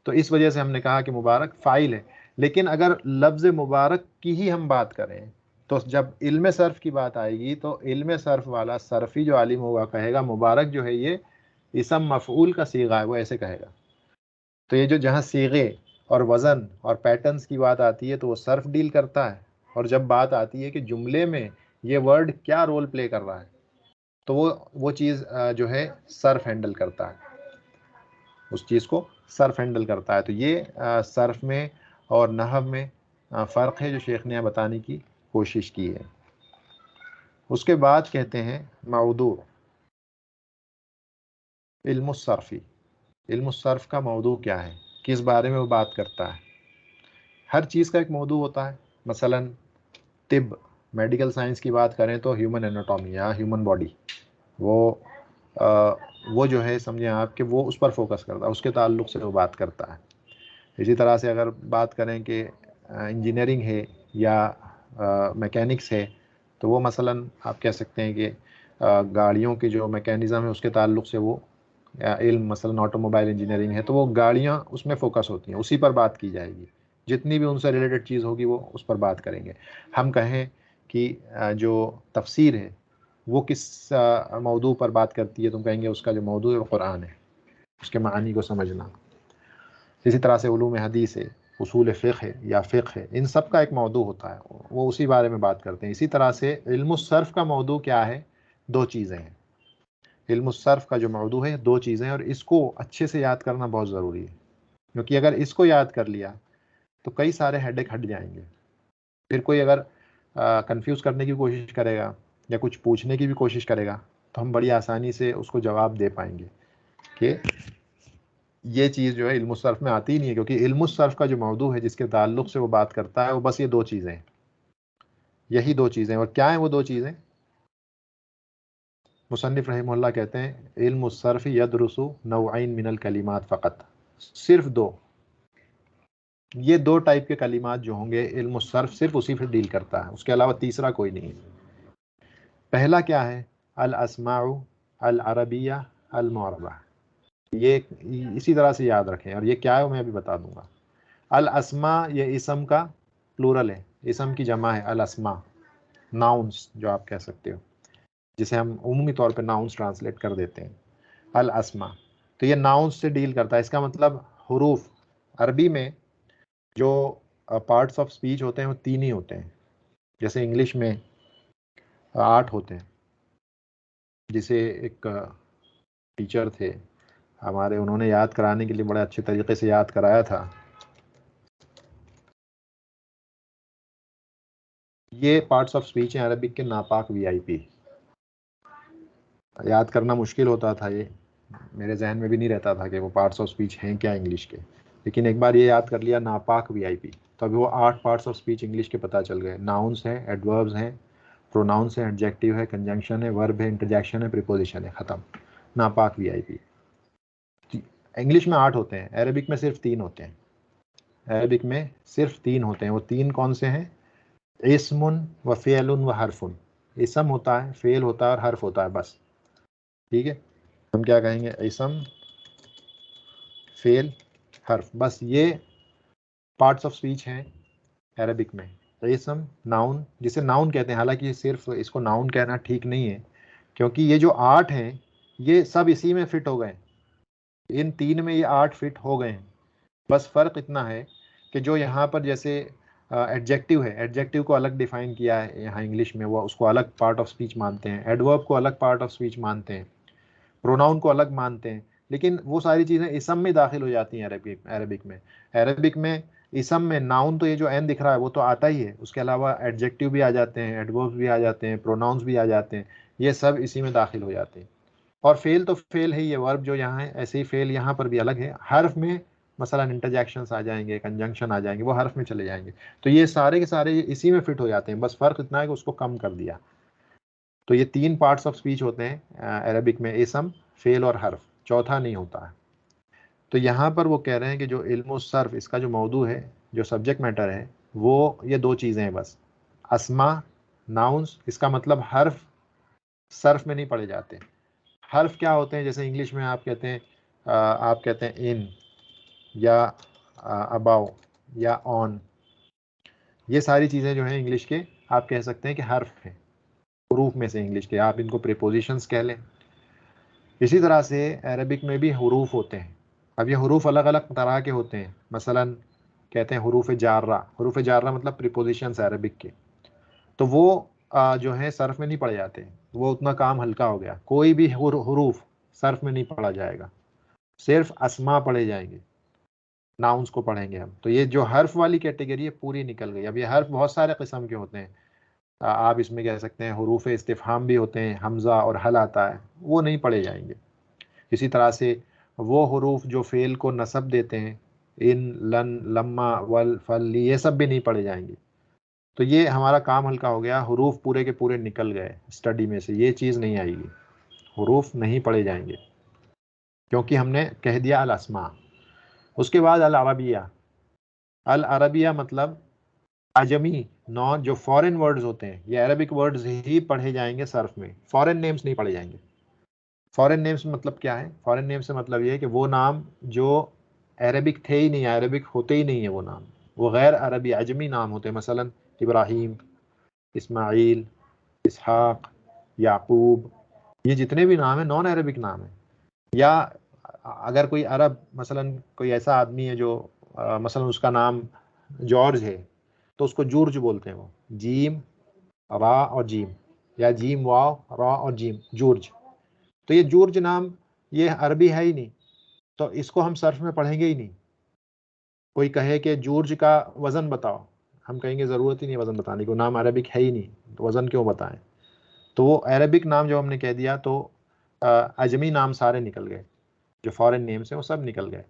तो इस वजह से हमने कहा कि मुबारक फ़ाइल है। लेकिन अगर लफ्ज़ मुबारक की ही हम बात करें तो जब इल्म सर्फ़ की बात आएगी तो इल्म सर्फ़ वाला सर्फ़ी जो आलिम होगा कहेगा मुबारक जो है ये इसम मफ़ऊल का सीगा है, वो ऐसे कहेगा। तो ये जो जहाँ सीगे और वज़न और पैटर्न्स की बात आती है तो वो सर्फ़ डील करता है, और जब बात आती है कि जुमले में ये वर्ड क्या रोल प्ले कर रहा है तो वो चीज़ जो है सर्फ़ हैंडल करता है, उस चीज़ को सर्फ हैंडल करता है। तो ये सर्फ में और नहव में फ़र्क है जो शेख ने बताने की कोशिश की है। उसके बाद कहते हैं मौदू इल्मुस्सर्फ़ी। इल्मुस्सर्फ़ का मौदू क्या है, किस बारे में वो बात करता है। हर चीज़ का एक मौदू होता है। मसलन तिब, मेडिकल साइंस की बात करें तो ह्यूमन एनाटॉमी या ह्यूमन बॉडी, वो अ, वो जो है समझें आप कि वो उस पर फोकस करता है, उसके ताल्लुक़ से वो बात करता है। इसी तरह से अगर बात करें कि इंजीनियरिंग है या मैकेनिक्स है, तो वो मसलन आप कह सकते हैं कि गाड़ियों के जो मैकेनिज़्म है उसके ताल्लुक़ से वो इल्म, मसलन ऑटोमोबाइल इंजीनियरिंग है तो वो गाड़ियाँ उसमें फ़ोकस होती हैं, उसी पर बात की जाएगी। जितनी भी उनसे रिलेटेड चीज़ होगी वो उस पर बात करेंगे। हम कहें कि जो तफसीर है वो किस मौजू पर बात करती है, तुम कहेंगे उसका जो मौजू है वो कुरान है, उसके मानी को समझना। इसी तरह से उलूम हदीस है, उसूल फ़िक़्ह है या फ़िक़्ह है, इन सब का एक मौदू होता है, वो उसी बारे में बात करते हैं। इसी तरह से इल्मुस्सर्फ़ का मौदू क्या है, दो चीज़ें हैं। इल्मुस्सर्फ़ का जो मौदू है दो चीज़ें हैं, और इसको अच्छे से याद करना बहुत ज़रूरी है, क्योंकि अगर इसको याद कर लिया तो कई सारे हेडेक हट जाएंगे। फिर कोई अगर कंफ्यूज करने की कोशिश करेगा या कुछ पूछने की भी कोशिश करेगा तो हम बड़ी आसानी से उसको जवाब दे पाएंगे कि ये चीज़ जो है इल्मुस्सर्फ़ में आती ही नहीं है, क्योंकि इल्मुस्सर्फ़ का जो मौदू है जिसके ताल्लुक़ से वो बात करता है वो बस ये दो चीज़ें हैं, यही दो चीज़ें। और क्या हैं वो दो चीज़ें, मुसन्निफ़ रहमहुल्लाह कहते हैं इल्म सर्फ़ यदरुसु नौअइन मिनल कलिमात फ़क़त, सिर्फ दो, ये दो टाइप के कलिमात जो होंगे इल्म सर्फ़ सिर्फ उसी से डील करता है, उसके अलावा तीसरा कोई नहीं है। पहला क्या है? अल अस्माउ अल अरबिया अल मुअरबा। ये इसी तरह से याद रखें, और ये क्या है मैं अभी बता दूंगा। अल अस्मा ये इसम का प्लूरल है, इसम की जमा है अल अस्मा, नाउन्स जो आप कह सकते हो, जिसे हम उम्मी तौर पे नाउन्स ट्रांसलेट कर देते हैं, अल अस्मा। तो ये नाउन्स से डील करता है, इसका मतलब हुरूफ। अरबी में जो पार्ट्स ऑफ स्पीच होते हैं वो तीन ही होते हैं, जैसे इंग्लिश में 8 होते हैं। जिसे एक टीचर थे हमारे, उन्होंने याद कराने के लिए बड़े अच्छे तरीके से याद कराया था। ये पार्ट्स ऑफ स्पीच हैं अरबिक के नापाक वीआईपी। याद करना मुश्किल होता था, ये मेरे जहन में भी नहीं रहता था कि वो पार्ट्स ऑफ स्पीच हैं क्या इंग्लिश के, लेकिन एक बार ये याद कर लिया नापाक वीआईपी, तो अभी वो 8 पार्ट्स ऑफ स्पीच इंग्लिश के पता चल गए। नाउन्स हैं, एडवर्ब्स हैं, प्रोनाउंस है, एडजेक्टिव है, कंजंक्शन है, वर्ब है, इंटरजेक्शन है, प्रीपोजिशन है, खत्म। नापाक वीआईपी। इंग्लिश में 8 होते हैं, अरबिक में सिर्फ 3 होते हैं। अरबिक में सिर्फ 3 होते हैं। वो 3 कौन से हैं? इस्मुन व फ़िअलुन व हरफुन। इसम होता है, फ़ेल होता है और हर्फ होता है, बस। ठीक है, हम क्या कहेंगे? इसम, फ़ेल, हर्फ, बस ये पार्ट्स ऑफ स्पीच हैं अरबिक में। इसम, नाउन, जिसे नाउन कहते हैं, हालांकि सिर्फ इसको नाउन कहना ठीक नहीं है, क्योंकि ये जो 8 हैं ये सब इसी में फिट हो गए, इन 3 में ये 8 फिट हो गए हैं। बस फ़र्क इतना है कि जो यहाँ पर जैसे एडजेक्टिव है, एडजेक्टिव को अलग डिफाइन किया है यहाँ इंग्लिश में, वो उसको अलग पार्ट ऑफ स्पीच मानते हैं, एडवर्ब को अलग पार्ट ऑफ स्पीच मानते हैं, प्रोनाउन को अलग मानते हैं, लेकिन वो सारी चीज़ें इसम में दाखिल हो जाती हैं अरबिक में। अरबिक में इसम में नाउन तो ये जो एन दिख रहा है वो तो आता ही है, उसके अलावा एडजेक्टिव भी आ जाते हैं, एडवर्ब्स भी आ जाते हैं, प्रोनाउंस भी आ जाते हैं, ये सब इसी में दाखिल हो जाते हैं। और फेल तो फेल है, ये वर्ब जो यहाँ है, ऐसे ही फेल यहाँ पर भी अलग है। हर्फ में मसलन इंटरजेक्शंस आ जाएंगे, कंजंक्शन आ जाएंगे, वो हर्फ में चले जाएंगे। तो ये सारे के सारे इसी में फिट हो जाते हैं, बस फ़र्क इतना है कि उसको कम कर दिया। तो ये 3 पार्ट्स ऑफ स्पीच होते हैं अरबिक में, इसम, फेल और हर्फ, चौथा नहीं होता है। तो यहाँ पर वो कह रहे हैं कि जो इल्म सर्फ, इसका जो मौजू है, जो सब्जेक्ट मैटर है, वो ये 2 चीज़ें हैं बस। अस्मा, नाउन्स, इसका मतलब हर्फ सर्फ में नहीं पढ़े जाते। हर्फ क्या होते हैं? जैसे इंग्लिश में आप कहते हैं इन, या अबाउ, या ऑन, ये सारी चीज़ें जो हैं इंग्लिश के, आप कह सकते हैं कि हर्फ हैं, हुरूफ में से इंग्लिश के, आप इनको प्रीपोजिशंस कह लें। इसी तरह से अरबिक में भी हुरूफ होते हैं। अब ये हुरूफ अलग अलग तरह के होते हैं, मसलन कहते हैं हुरूफ जार्रा। हुरूफ जार्रा मतलब प्रीपोजिशंस अरबिक के, तो वो जो है सर्फ में नहीं पढ़े जाते, वो उतना काम हल्का हो गया। कोई भी हुरूफ सर्फ में नहीं पढ़ा जाएगा, सिर्फ अस्मा पढ़े जाएंगे, नाउन्स को पढ़ेंगे हम। तो ये जो हर्फ वाली कैटेगरी है पूरी निकल गई। अब ये हर्फ बहुत सारे किस्म के होते हैं, आप इसमें कह सकते हैं हुरूफ इस्तिफ़हाम भी होते हैं, हमज़ा और हल आता है, वो नहीं पढ़े जाएंगे। इसी तरह से वो हुरूफ जो फ़ेल को नसब देते हैं, इन, लन, लम्मा, वल, फल, ये सब भी नहीं पढ़े जाएंगे। तो ये हमारा काम हल्का हो गया, हुरूफ पूरे के पूरे निकल गए स्टडी में से, ये चीज़ नहीं आएगी, हुरूफ नहीं पढ़े जाएंगे, क्योंकि हमने कह दिया अल अस्मा। उसके बाद अल अरबिया। अल अरबिया मतलब अजमी, नॉन, जो फॉरेन वर्ड्स होते हैं, ये अरबिक वर्ड्स ही पढ़े जाएंगे सर्फ में, फॉरेन नेम्स नहीं पढ़े जाएंगे। फॉरेन नेम्स मतलब क्या है? फॉरेन नेम्स से मतलब ये है कि वो नाम जो अरबिक थे ही नहीं, अरबिक होते ही नहीं है वो नाम, वो गैर अरबी अजमी नाम होते हैं। मसलन इब्राहीम, इस्माइल, इसहाक, याकूब, ये जितने भी नाम है नॉन अरबिक नाम है। या अगर कोई अरब, मसलन कोई ऐसा आदमी है जो मसलन उसका नाम जॉर्ज है, तो उसको जूर्ज बोलते हैं, वो जीम, रा और जीम, या जीम वाव रा और जीम, जूर्ज। तो ये जूर्ज नाम ये अरबी है ही नहीं, तो इसको हम सर्फ में पढ़ेंगे ही नहीं। कोई कहे कि जूर्ज का वज़न बताओ, हम कहेंगे ज़रूरत ही नहीं वज़न बताने को, नाम अरबिक है ही नहीं, तो वज़न क्यों बताएं। तो वो अरबिक नाम जो हमने कह दिया, तो अजमी नाम सारे निकल गए, जो फॉरेन नेम्स हैं वो सब निकल गए।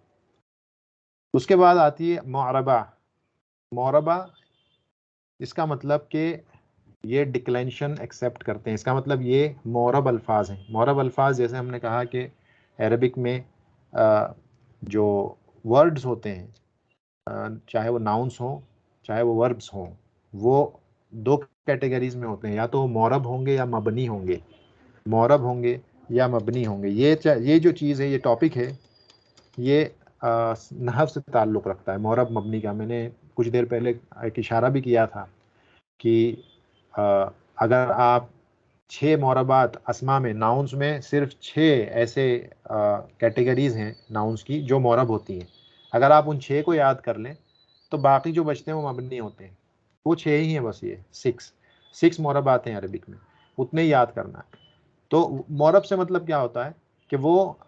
उसके बाद आती है मुअरबा। मुअरबा, इसका मतलब कि ये डिक्लेंशन एक्सेप्ट करते हैं। इसका मतलब ये मोरब अल्फाज हैं। मोरब अल्फाज जैसे हमने कहा कि अरबिक में जो वर्ड्स होते हैं, चाहे वो नाउन्स हों चाहे वो वर्ब्स हों, वो दो कैटेगरीज में होते हैं, या तो मोरब होंगे या मबनी होंगे। मोरब होंगे या मबनी होंगे। ये जो चीज़ है, ये टॉपिक है, ये नहव से ताल्लुक़ रखता है, मोरब मबनी का। मैंने कुछ देर पहले एक इशारा भी किया था कि अ, अगर आप 6 मोरबात अस्मा में, नाउन्स में सिर्फ 6 ऐसे कैटेगरीज हैं नाउन्स की जो मोरब होती हैं। अगर आप उन 6 को याद कर लें तो बाकी जो बचते हैं वो मबनी होते हैं। वो 6 ही हैं बस, ये 6 मोरबात हैं अरबिक में, उतने ही याद करना है। तो मोरब से मतलब क्या होता है कि वो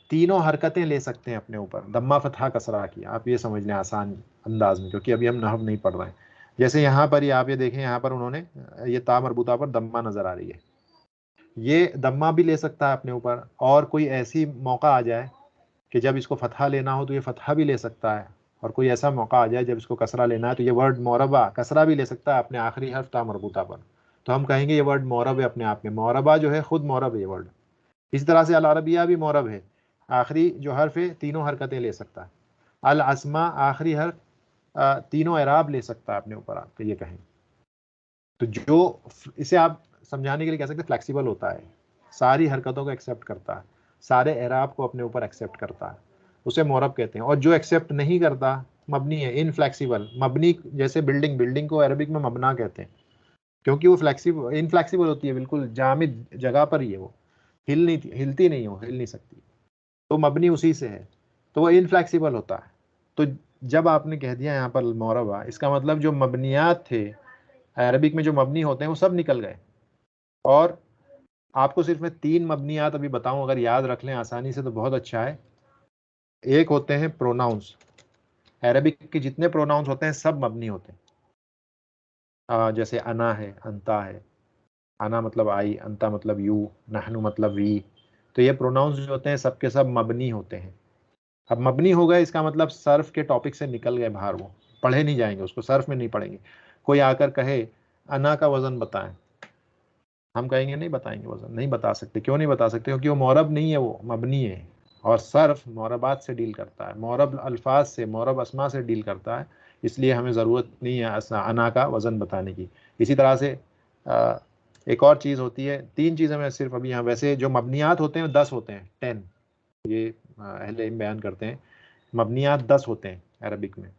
तीनों हरकतें ले सकते हैं अपने ऊपर, दम्मा फतहा कसरा की। आप ये समझ लें आसान अंदाज में, क्योंकि अभी हम नहव नहीं पढ़ रहे हैं। जैसे यहाँ पर ही आप ये देखें, यहाँ पर उन्होंने ये ता मरबूता पर दम्मा नजर आ रही है, ये दम्मा भी ले सकता है अपने ऊपर। और कोई ऐसी मौका आ जाए कि जब इसको फतहा लेना हो तो ये फतहा भी ले सकता है, और कोई ऐसा मौका आ जाए जब इसको कसरा लेना है तो ये वर्ड मोरबा कसरा भी ले सकता है अपने आखिरी हर्फ ता मरबूता पर। तो हम कहेंगे ये वर्ड मोरब है अपने आप में। मोरबा जो है खुद मोरब है ये वर्ड। इसी तरह से अल अरबिया भी मोरब है, आखिरी जो हर्फ है तीनों हरकतें ले सकता है। अल अस्मा आखिरी हर्फ तीनों एराब ले सकता है अपने ऊपर, आप ये कहें तो। जो इसे आप समझाने के लिए कह सकते हैं फ्लेक्सिबल होता है, सारी हरकतों को एक्सेप्ट करता है, सारे एराब को अपने ऊपर एक्सेप्ट करता है, उसे मोरब कहते हैं। और जो एक्सेप्ट नहीं करता मबनी है, इनफ्लेक्सिबल। मबनी जैसे बिल्डिंग, बिल्डिंग को अरबिक में मबना कहते हैं, क्योंकि वो फ्लेक्सिबल इनफ्लेक्सिबल होती है, बिल्कुल जामिद जगह पर ही है वो, हिलती नहीं हो, हिल नहीं सकती, तो मबनी उसी से है, तो वो इनफ्लेक्सिबल होता है। तो जब आपने कह दिया यहाँ पर मोरबा, इसका मतलब जो मबनियात थे अरबिक में, जो मबनी होते हैं वो सब निकल गए। और आपको सिर्फ मैं 3 मबनियात अभी बताऊं, अगर याद रख लें आसानी से तो बहुत अच्छा है। एक होते हैं प्रोनाउंस, अरबिक के जितने प्रोनाउंस होते हैं सब मबनी होते हैं। जैसे अना है, अंता है। अना मतलब आई, अंता मतलब यू, नहनु मतलब वी। तो ये प्रोनाउंस जो होते हैं सबके सब मबनी होते हैं। अब मबनी हो गए इसका मतलब सर्फ के टॉपिक से निकल गए बाहर, वो पढ़े नहीं जाएंगे, उसको सर्फ में नहीं पढ़ेंगे। कोई आकर कहे अना का वजन बताएं, हम कहेंगे नहीं बताएंगे वजन, नहीं बता सकते। क्यों नहीं बता सकते? क्योंकि वो मोरब नहीं है, वो मबनी है। और सर्फ मोरबात से डील करता है, मोरब अल्फाज से, मोरब अस्मा से डील करता है, इसलिए हमें ज़रूरत नहीं है अना का वज़न बताने की। इसी तरह से एक और चीज़ होती है, 3 चीज़ें मैं सिर्फ अभी यहाँ, वैसे जो मबनियात होते हैं 10 होते हैं, 10, ये अहले इल्म बयान करते हैं मबनियात 10 होते हैं अरबिक में।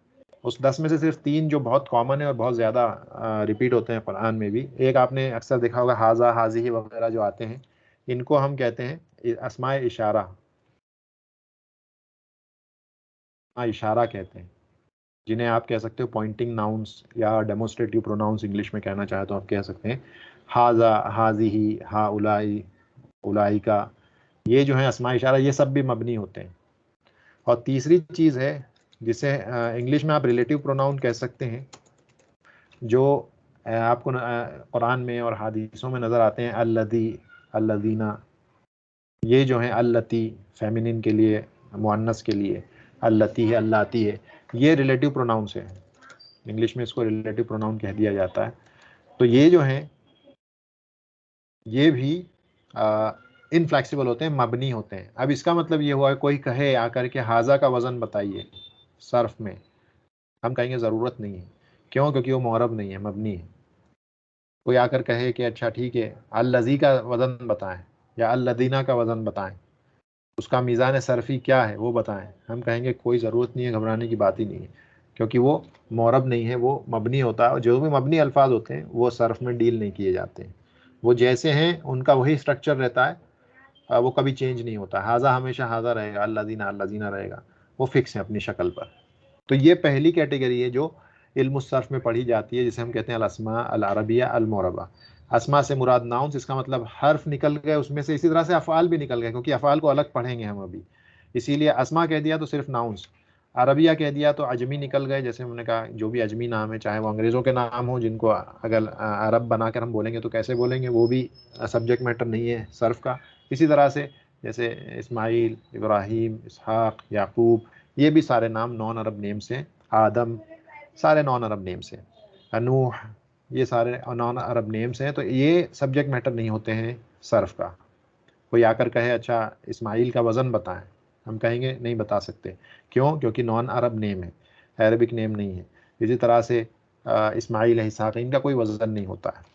उस 10 में से सिर्फ 3 जो बहुत कॉमन है और बहुत ज़्यादा रिपीट होते हैं कुरान में भी। एक आपने अक्सर देखा होगा, हाजा, हाजी वगैरह जो आते हैं, इनको हम कहते हैं अस्माए इशारा, इशारा कहते हैं, जिन्हें आप कह सकते हो पॉइंटिंग नाउन्स या डेमोस्ट्रेटिव प्रोनाउंस इंग्लिश में कहना चाहे तो आप कह सकते हैं। हाजा, हाजी ही, हा उलाई, उलाई का, ये जो है अस्मा इशारा, ये सब भी मबनी होते हैं। और तीसरी चीज़ है जिसे इंग्लिश में आप रिलेटिव प्रोनाउन कह सकते हैं, जो आपको कुरान में और हदीसों में नज़र आते हैं। अल्लदी, अल्लदीना, ये जो हैं अल्लती फेमिनिन के लिए, मुअन्नस के लिए अल्लती है, अल्लाती है, ये रिलेटिव प्रोनाउंस है। इंग्लिश में इसको रिलेटिव प्रोनाउन कह दिया जाता है। तो ये जो हैं ये भी इनफ्लेक्सिबल होते हैं, मबनी होते हैं। अब इसका मतलब ये हुआ, कोई कहे आकर के हाजा का वज़न बताइए सर्फ में, हम कहेंगे ज़रूरत नहीं है। क्यों? क्योंकि वो मुअरब नहीं है, मबनी है। कोई आकर कहे कि अच्छा ठीक है अल्लज़ी का वज़न बताएं या अल्लदीना का वज़न बताएं, उसका मीज़ान सरफ़ी क्या है वो बताएं, हम कहेंगे कोई ज़रूरत नहीं है, घबराने की बात ही नहीं है, क्योंकि वो मुअरब नहीं है, वो मबनी होता है। और जो भी मबनी अल्फाज होते हैं वो सर्फ में डील नहीं किए जाते हैं, वो जैसे हैं उनका वही स्ट्रक्चर रहता है, वो कभी चेंज नहीं होता। हाजा हमेशा हाजा रहेगा, अल्लदीना अल्लदीना रहेगा, वो फिक्स है अपनी शक्ल पर। तो ये पहली कैटेगरी है जो इल्म सर्फ में पढ़ी जाती है, जिसे हम कहते हैं अल अस्मा अल अरबिया अल मोरबा। अस्मा से मुराद नाउन्स, इसका मतलब हर्फ निकल गए उसमें से। इसी तरह से अफ़आल भी निकल गए, क्योंकि अफ़आल को अलग पढ़ेंगे हम अभी, इसीलिए अस्मा कह दिया तो सिर्फ नाउन्स, अरबिया कह दिया तो अजमी निकल गए। जैसे हमने कहा जो भी अजमी नाम है, चाहे वो अंग्रेज़ों के नाम हो, जिनको अगर अरब बनाकर हम बोलेंगे तो कैसे बोलेंगे, वो भी सब्जेक्ट मैटर नहीं है सर्फ का। इसी तरह से जैसे इस्माइल, इब्राहीम, इसहाक, याकूब, ये भी सारे नाम नॉन अरब नेम्स हैं। आदम, सारे नॉन अरब नेम्स हैं। नूह, ये सारे नॉन अरब नेम्स हैं, तो ये सब्जेक्ट मैटर नहीं होते हैं सर्फ का। कोई आकर कहे अच्छा इस्माइल का वज़न बताएं, हम कहेंगे नहीं बता सकते। क्यों? क्योंकि नॉन अरब नेम है, अरबिक नेम नहीं है। इसी तरह से इस्माइल है, इसहाक, इनका कोई वज़न नहीं होता है।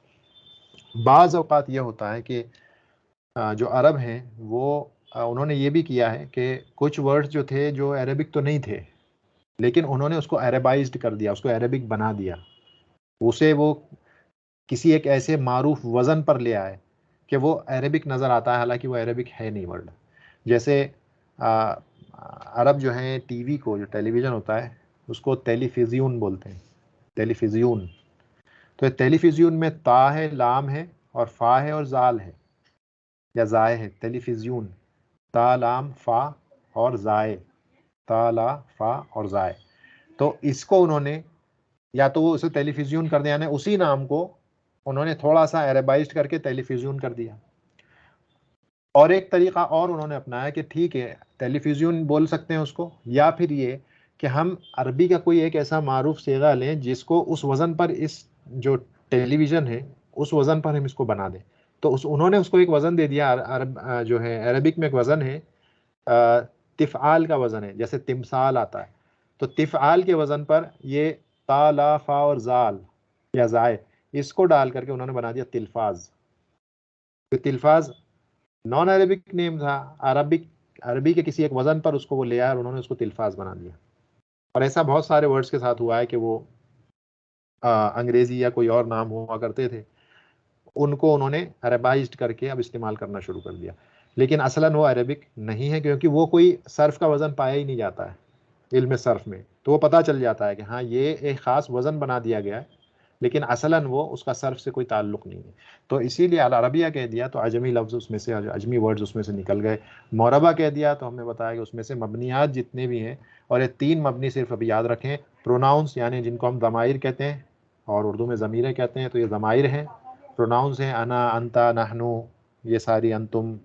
बाज़ औक़ात ये होता है कि जो अरब हैं वो उन्होंने ये भी किया है कि कुछ वर्ड्स जो थे जो अरबिक तो नहीं थे, लेकिन उन्होंने उसको अरबाइज्ड कर दिया, उसको अरबिक बना दिया, उसे वो किसी एक ऐसे मारूफ वज़न पर ले आए कि वो अरबिक नज़र आता है, हालांकि वो अरबिक है नहीं वर्ड। जैसे अरब जो हैं टीवी को, जो टेलीविज़न होता है उसको टेलीफिज़्यून बोलते हैं, टेलीफिज़्यून। तो टेलीफिज़्यून में ता है, लाम है और फ़ा है और ज़ाल है या ज़ाय है। टेलीफिज़्यून, ता लाम फ़ा और ज़ाय, ता ला फ़ा और ज़ाय। तो इसको उन्होंने या तो वो उसे टेलीफिज़्यून कर दिया, यानी उसी नाम को उन्होंने थोड़ा सा अरबाइज्ड करके टेलीफिज़्यून कर दिया। और एक तरीका और उन्होंने अपनाया कि ठीक है टेलीफिज़्यून बोल सकते हैं उसको, या फिर ये कि हम अरबी का कोई एक ऐसा मारूफ सीगा लें जिसको उस वज़न पर, इस जो टेलीविज़न है उस वज़न पर हम इसको बना दें। तो उन्होंने उसको एक वज़न दे दिया। अरब जो है अरबिक में एक वज़न है, तिफ़आल का वज़न है, जैसे तिमसाल आता है। तो तिफ़आल के वज़न पर ये ता ला फ़ा और ज़ाल या ज़ाय, इसको डाल करके उन्होंने बना दिया तिल्फाज। तो तिल्फाज नॉन अरेबिक नेम था, अरबिक अरबी के किसी एक वज़न पर उसको वो ले आया और उन्होंने उसको तिल्फाज बना दिया। और ऐसा बहुत सारे वर्ड्स के साथ हुआ है कि वो अंग्रेज़ी या कोई और नाम हुआ करते थे, उनको उन्होंने अरबाइज्ड करके अब इस्तेमाल करना शुरू कर दिया। लेकिन असलन वो अरबिक नहीं है, क्योंकि वो कोई सर्फ का वज़न पाया ही नहीं जाता है इल्म सर्फ में। तो वो पता चल जाता है कि हाँ ये एक ख़ास वज़न बना दिया गया है, लेकिन असलन वो उसका सर्फ से कोई ताल्लुक़ नहीं है। तो इसीलिए अल अरबिया कह दिया तो अजमी लफ्ज़ उसमें से, अजमी वर्ड्स उसमें से निकल गए। मोरबा कह दिया तो हमने बताया कि उसमें से मबनियात जितने भी हैं, और ये 3 मबनी सिर्फ अभी याद रखें, प्रोनाउंस यानी जिनको हम ज़माइर कहते हैं और उर्दू में ज़मीरें कहते हैं, तो ये ज़माइर हैं। प्रोनाउंस हैं अना, अंता, नहनु, ये सारी, अंतुम,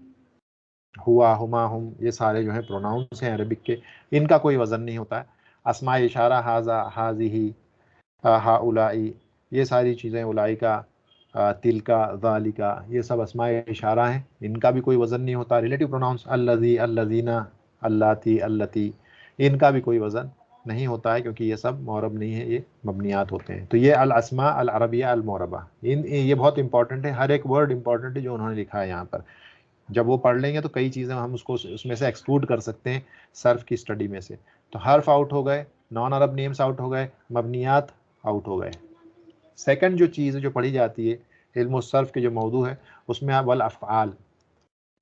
हुआ, हुमा, हुम, ये सारे जो हैं प्रोनाउंस हैं अरबिक के, इनका कोई वज़न नहीं होता है। अस्माए इशारा हाज़ा, हाज़िही, हाउलाई, ये सारी चीज़ें, उलाई का, तिलका, ज़ालिका, ये सब अस्माए इशारा हैं, इनका भी कोई वज़न नहीं होता। रिलेटिव प्रोनाउंस अल्लज़ी, अल्लज़ीना, अल्लाती, अल्लती, इनका भी कोई वज़न नहीं होता है, क्योंकि ये सब मौरब नहीं है, ये मबनियात होते हैं। तो ये अल अस्मा अल अरबिया अल मौरबा, ये बहुत इंपॉर्टेंट है, हर एक वर्ड इंपॉर्टेंट है जो उन्होंने लिखा है यहाँ पर। जब वो पढ़ लेंगे तो कई चीज़ें हम उसको उसमें से एक्सक्लूड कर सकते हैं सर्फ की स्टडी में से। तो हर्फ आउट हो गए, नॉन अरब नेम्स आउट हो गए, मबनियात आउट हो गए। सेकंड जो चीज़ जो पढ़ी जाती है इल्म सर्फ के जो मौजू है उसमें वल अफ़आल,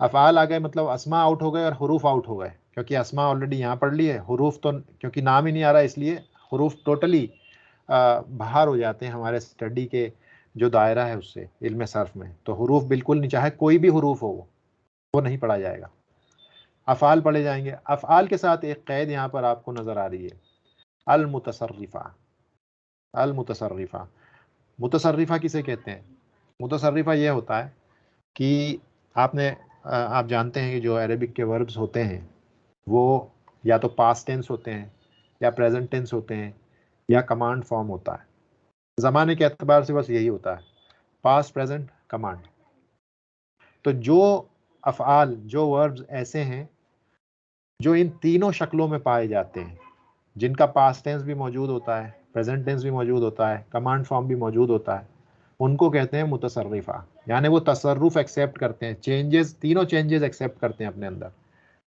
अफ़आल आ गए, मतलब अस्मा आउट हो गए और हुरूफ आउट हो गए, क्योंकि अस्मा ऑलरेडी यहाँ पढ़ ली है, हुरूफ तो क्योंकि नाम ही नहीं आ रहा इसलिए हुरूफ टोटली बाहर हो जाते हैं हमारे स्टडी के जो दायरा है उससे इल्म सर्फ में। तो हुरूफ बिल्कुल नहीं, चाहे कोई भी हुरूफ हो वो नहीं पढ़ा जाएगा, अफ़आल पढ़े जाएंगे। अफ़आल के साथ एक कैद यहाँ पर आपको नज़र आ रही है, अल मुतसर्रिफ़ा। अल मुतसर्रिफ़ा, मुतसर्रिफ़ा किसे कहते हैं? मुतसर्रिफ़ा ये होता है कि आप जानते हैं कि जो अरबिक के वर्ब्स होते हैं वो या तो पास्ट टेंस होते हैं या प्रेजेंट टेंस होते हैं या कमांड फॉर्म होता है। ज़माने के एतबार से बस यही होता है, पास्ट, प्रेजेंट, कमांड। तो जो अफ़आल, जो वर्ब्स ऐसे हैं जो इन तीनों शक्लों में पाए जाते हैं, जिनका पास्ट टेंस भी मौजूद होता है, प्रेजेंट टेंस भी मौजूद होता है, कमांड फॉर्म भी मौजूद होता है, उनको कहते हैं मुतसर्रिफ़ा। यानी वो तसर्रुफ एक्सेप्ट करते हैं, चेंजेस, तीनों चेंजेस एक्सेप्ट करते हैं अपने अंदर।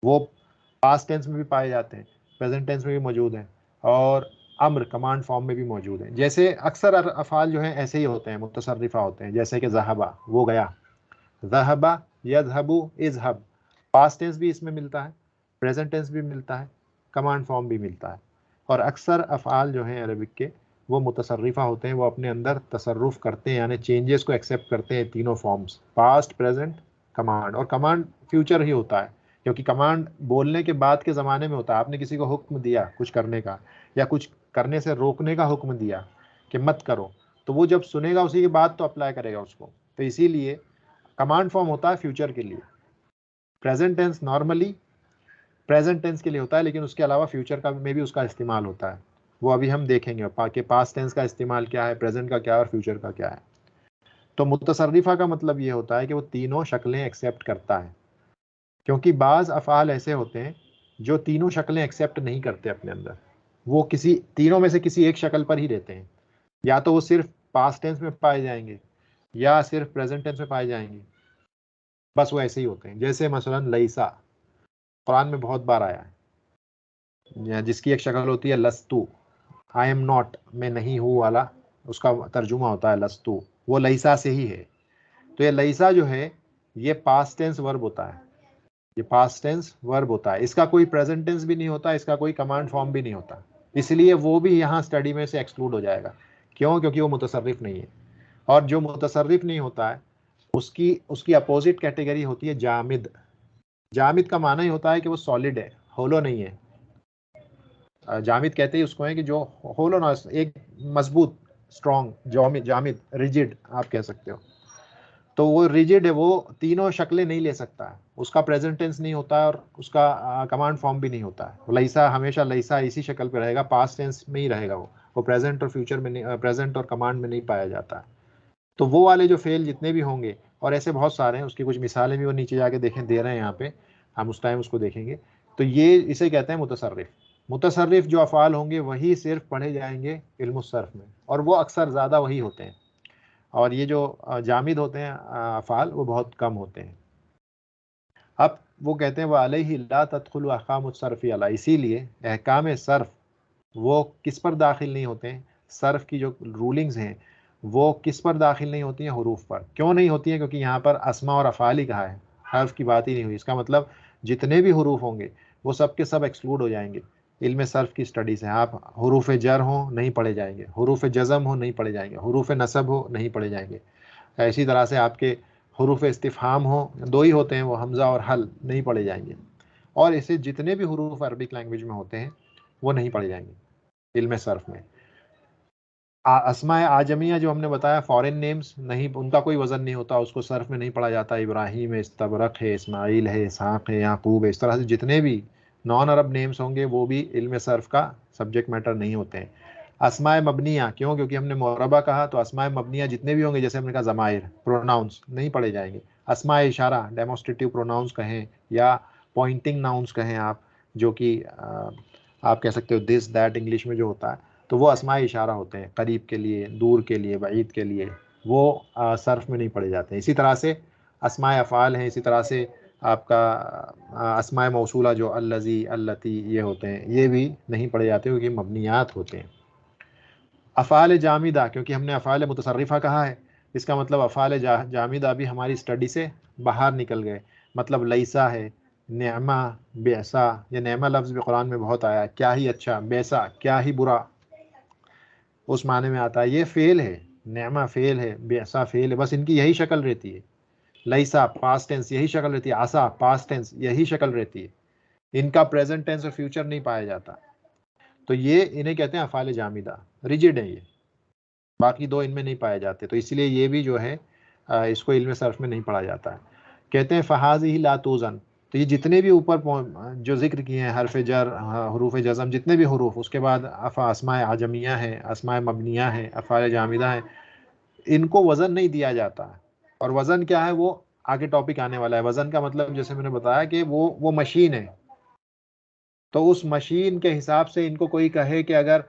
वो पास्ट टेंस में भी पाए जाते हैं, प्रेजेंट टेंस में भी मौजूद हैं, और अम्र कमांड फॉर्म में भी मौजूद हैं। जैसे अक्सर अफ़आल जो हैं ऐसे ही होते हैं, मुतसर्रिफ़ा होते हैं, जैसे कि ज़हबा, वो गया, ज़हबा यज़हबु इज़हब, पास्ट टेंस भी इसमें मिलता है, प्रेजेंट टेंस भी मिलता है, कमांड फॉर्म भी मिलता है। और अक्सर अफ़आल जो हैं अरबिक के वो मुतसर्रिफ़ा होते हैं, वो अपने अंदर तसर्रुफ़ करते हैं, यानी चेंजेस को एक्सेप्ट करते हैं, तीनों फॉर्म्स, पास्ट, प्रेजेंट, कमांड। और कमांड फ्यूचर ही होता है, क्योंकि कमांड बोलने के बाद के ज़माने में होता है। आपने किसी को हुक्म दिया कुछ करने का या कुछ करने से रोकने का हुक्म दिया कि मत करो, तो वो जब सुनेगा उसी के बाद तो अप्लाई करेगा उसको। तो इसीलिए कमांड फॉर्म होता है फ्यूचर के लिए, present tense normally present tense के लिए होता है, लेकिन उसके अलावा फ्यूचर का में भी उसका इस्तेमाल होता है। वो अभी हम देखेंगे कि पास्ट टेंस का इस्तेमाल क्या है, प्रेजेंट का क्या है और फ्यूचर का क्या है। तो मुतसर्रिफा का मतलब ये होता है कि वो तीनों शक्लें एक्सेप्ट करता है, क्योंकि बाज़ अफ़ाल ऐसे होते हैं जो तीनों शक्लें एक्सेप्ट नहीं करते अपने अंदर, वो किसी तीनों में से किसी एक शक्ल पर ही रहते हैं। या तो वो सिर्फ पास्ट टेंस में पाए जाएंगे या सिर्फ प्रेजेंट टेंस में पाए जाएंगे, बस वो ऐसे ही होते हैं। जैसे मसलन लईसा कुरान में बहुत बार आया है, जिसकी एक शक्ल होती है लस्तु, आई एम नॉट, मैं नहीं हूँ वाला, उसका तर्जुमा होता है लस्तु, वो लईसा से ही है। तो ये लईसा जो है ये पास्ट टेंस वर्ब होता है, ये पास्ट टेंस वर्ब होता है, इसका कोई प्रेजेंट टेंस भी नहीं होता, इसका कोई कमांड फॉर्म भी नहीं होता, इसलिए वो भी यहाँ स्टडी में से एक्सक्लूड हो जाएगा। क्यों? क्योंकि वो मुतसर्रिफ नहीं है। और जो मुतसर्रिफ नहीं होता है उसकी उसकी अपोजिट कैटेगरी होती है जामिद। जामिद का माना ही होता है कि वो सॉलिड है, होलो नहीं है। जामिद कहते ही उसको है कि जो होलो ना, एक मजबूत, स्ट्रॉन्ग, जामिद, रिजिड आप कह सकते हो। तो वो रिजिड है, वो तीनों शक्लें नहीं ले सकता है, उसका प्रेजेंट टेंस नहीं होता है और उसका कमांड फॉर्म भी नहीं होता है। लईसा हमेशा लईसा इसी शक्ल पे रहेगा, पास्ट टेंस में ही रहेगा, वो प्रेजेंट और फ्यूचर में नहीं, प्रेजेंट और कमांड में नहीं पाया जाता है। तो वो वाले जो फेल जितने भी होंगे, और ऐसे बहुत सारे हैं, उसकी कुछ मिसालें भी वो नीचे जाके देखें दे रहे हैं यहाँ पे, हम उस टाइम उसको देखेंगे। तो ये इसे कहते हैं मुतसर्रिफ। मुतसर्रिफ जो अफ़ाल होंगे वही सिर्फ पढ़े जाएंगे इल्मुस सर्फ में, और वो अक्सर ज़्यादा वही होते हैं। और ये जो जामिद होते हैं अफ़ाल, वो बहुत कम होते हैं। अब वो कहते हैं वह अलैहि ला तदखुलु अहकामुस सर्फ़ी अला, इसीलिए अहकाम सर्फ वो किस पर दाखिल नहीं होते हैं, सर्फ की जो रूलिंग्स हैं वो किस पर दाखिल नहीं होती हैं, हरूफ पर। क्यों नहीं होती हैं? क्योंकि यहाँ पर अस्मा और अफ़ाल ही कहा है, हर्फ की बात ही नहीं हुई। इसका मतलब जितने भी हरूफ होंगे वो सब के सब एक्सक्लूड हो जाएंगे इल्म सर्फ की स्टडी से। आप हरूफ जर हो नहीं पढ़े जाएंगे, हरूफ जज़म हो नहीं पढ़े जाएंगे, हरूफ नसब हो नहीं पढ़े जाएंगे। इसी तरह से आपके हरूफ इस्तिफ़हाम हो, दो ही होते हैं वो, हमज़ा और हल, नहीं पढ़े जाएंगे। और ऐसे जितने भी हरूफ अरबिक लैंग्वेज में होते हैं वो नहीं पढ़े जाएंगे इल्म सर्फ में। अस्माए आजमिया जो हमने बताया, फॉरेन नेम्स नहीं, उनका कोई वज़न नहीं होता, उसको सर्फ में नहीं पढ़ा जाता। इब्राहिम है, इस्तबरक है, इस्माइल है, इसहाक है, याकूब है, इस तरह से जितने भी नॉन अरब नेम्स होंगे वो भी इल्म सर्फ का सब्जेक्ट मैटर नहीं होते हैं। अस्माए मबनिया, क्यों? क्योंकि हमने मुरबा कहा, तो अस्माए मबनिया जितने भी होंगे, जैसे हमने कहा ज़माइर, प्रोनाउंस नहीं पढ़े जाएंगे। अस्माए इशारा, डेमोस्ट्रेटिव प्रोनाउंस कहें या पॉइंटिंग नाउंस कहें आप, जो कि आप कह सकते हो दिस दैट इंग्लिश में जो होता है, तो वो अस्माए इशारा होते हैं, करीब के लिए, दूर के लिए, बईद के लिए, वो सर्फ में नहीं पढ़े जाते हैं। इसी तरह से अस्माए अफ़ाल हैं, इसी तरह से आपका अस्माए मौसूला जो अल्लज़ी, अल्लती, ये होते हैं, ये भी नहीं पढ़े जाते क्योंकि मबनियात होते हैं। अफ़ाल जामिदा, क्योंकि हमने अफ़ाल मुतसर्रिफ़ा कहा है, इसका मतलब अफ़ाल जामिदा भी हमारी स्टडी से बाहर निकल गए। मतलब लईसा है, नेमा, बेसा, ये नेमा लफ्ज़ भी कुरान में बहुत आया है, क्या ही अच्छा, बेसा क्या ही बुरा, उस माने में आता है। ये फेल है, नेमा फेल है, बेसा फेल है, बस इनकी यही शक्ल रहती है। लईसा पास्ट टेंस यही शक्ल रहती है, आसा पास्ट टेंस यही शक्ल रहती है, इनका प्रेजेंट टेंस और फ्यूचर नहीं पाया जाता। तो ये इन्हें कहते हैं अफ़ाल जामिदा, रिजिड है ये, बाकी दो इनमें नहीं पाए जाते। तो इसलिए ये भी जो है इसको इल्म सर्फ में नहीं पढ़ा जाता है। कहते हैं फ़हाज़ी ही लातूज़न, तो ये जितने भी ऊपर जो जिक्र किए हैं, हरफ जर, हरूफ जज़म, जितने भी हरूफ, उसके बाद अस्माए आजमिया है, अस्माए मबनिया है, अफ़ाल जामिदा है, इनको वज़न नहीं दिया जाता। और वज़न क्या है वो आगे टॉपिक आने वाला है। वज़न का मतलब जैसे मैंने बताया कि वो मशीन है, तो उस मशीन के हिसाब से इनको कोई कहे कि अगर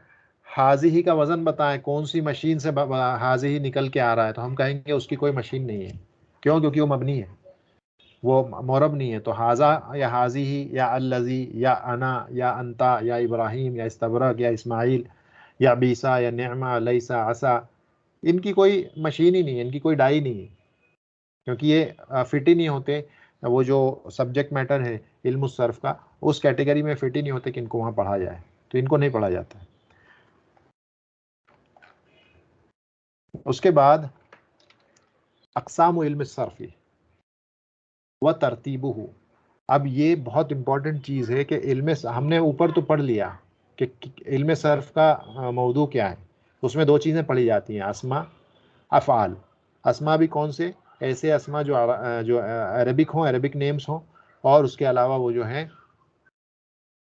हाजी ही का वज़न बताएं, कौन सी मशीन से हाजी ही निकल के आ रहा है, तो हम कहेंगे उसकी कोई मशीन नहीं है। क्यों? क्योंकि वो मबनी है, वो मोरब नहीं है। तो हाजा या हाजी ही या अल्लज़ी या अना या अंता या इब्राहिम या इस्तबरक या इस्माइल या बीसा या नेमा, लईसा, असा, इनकी कोई मशीन ही नहीं है, इनकी कोई डाई नहीं है, क्योंकि ये फिट ही नहीं होते। वो जो सब्जेक्ट मैटर है इल्म सर्फ का, उस कैटेगरी में फिट ही नहीं होते कि इनको वहाँ पढ़ा जाए, तो इनको नहीं पढ़ा जाता है। उसके बाद अक़साम इल्म सर्फ़ी व तरतीबुहु। अब ये बहुत इंपॉर्टेंट चीज़ है कि इल्म, हमने ऊपर तो पढ़ लिया कि इल्म सर्फ का मौजू क्या है। उसमें दो चीज़ें पढ़ी जाती हैं, अस्मा, अफ़ाल। अस्मा भी कौन से? ऐसे अस्मा जो अरबिक हों, अरबिक नेम्स हों, और उसके अलावा वो जो है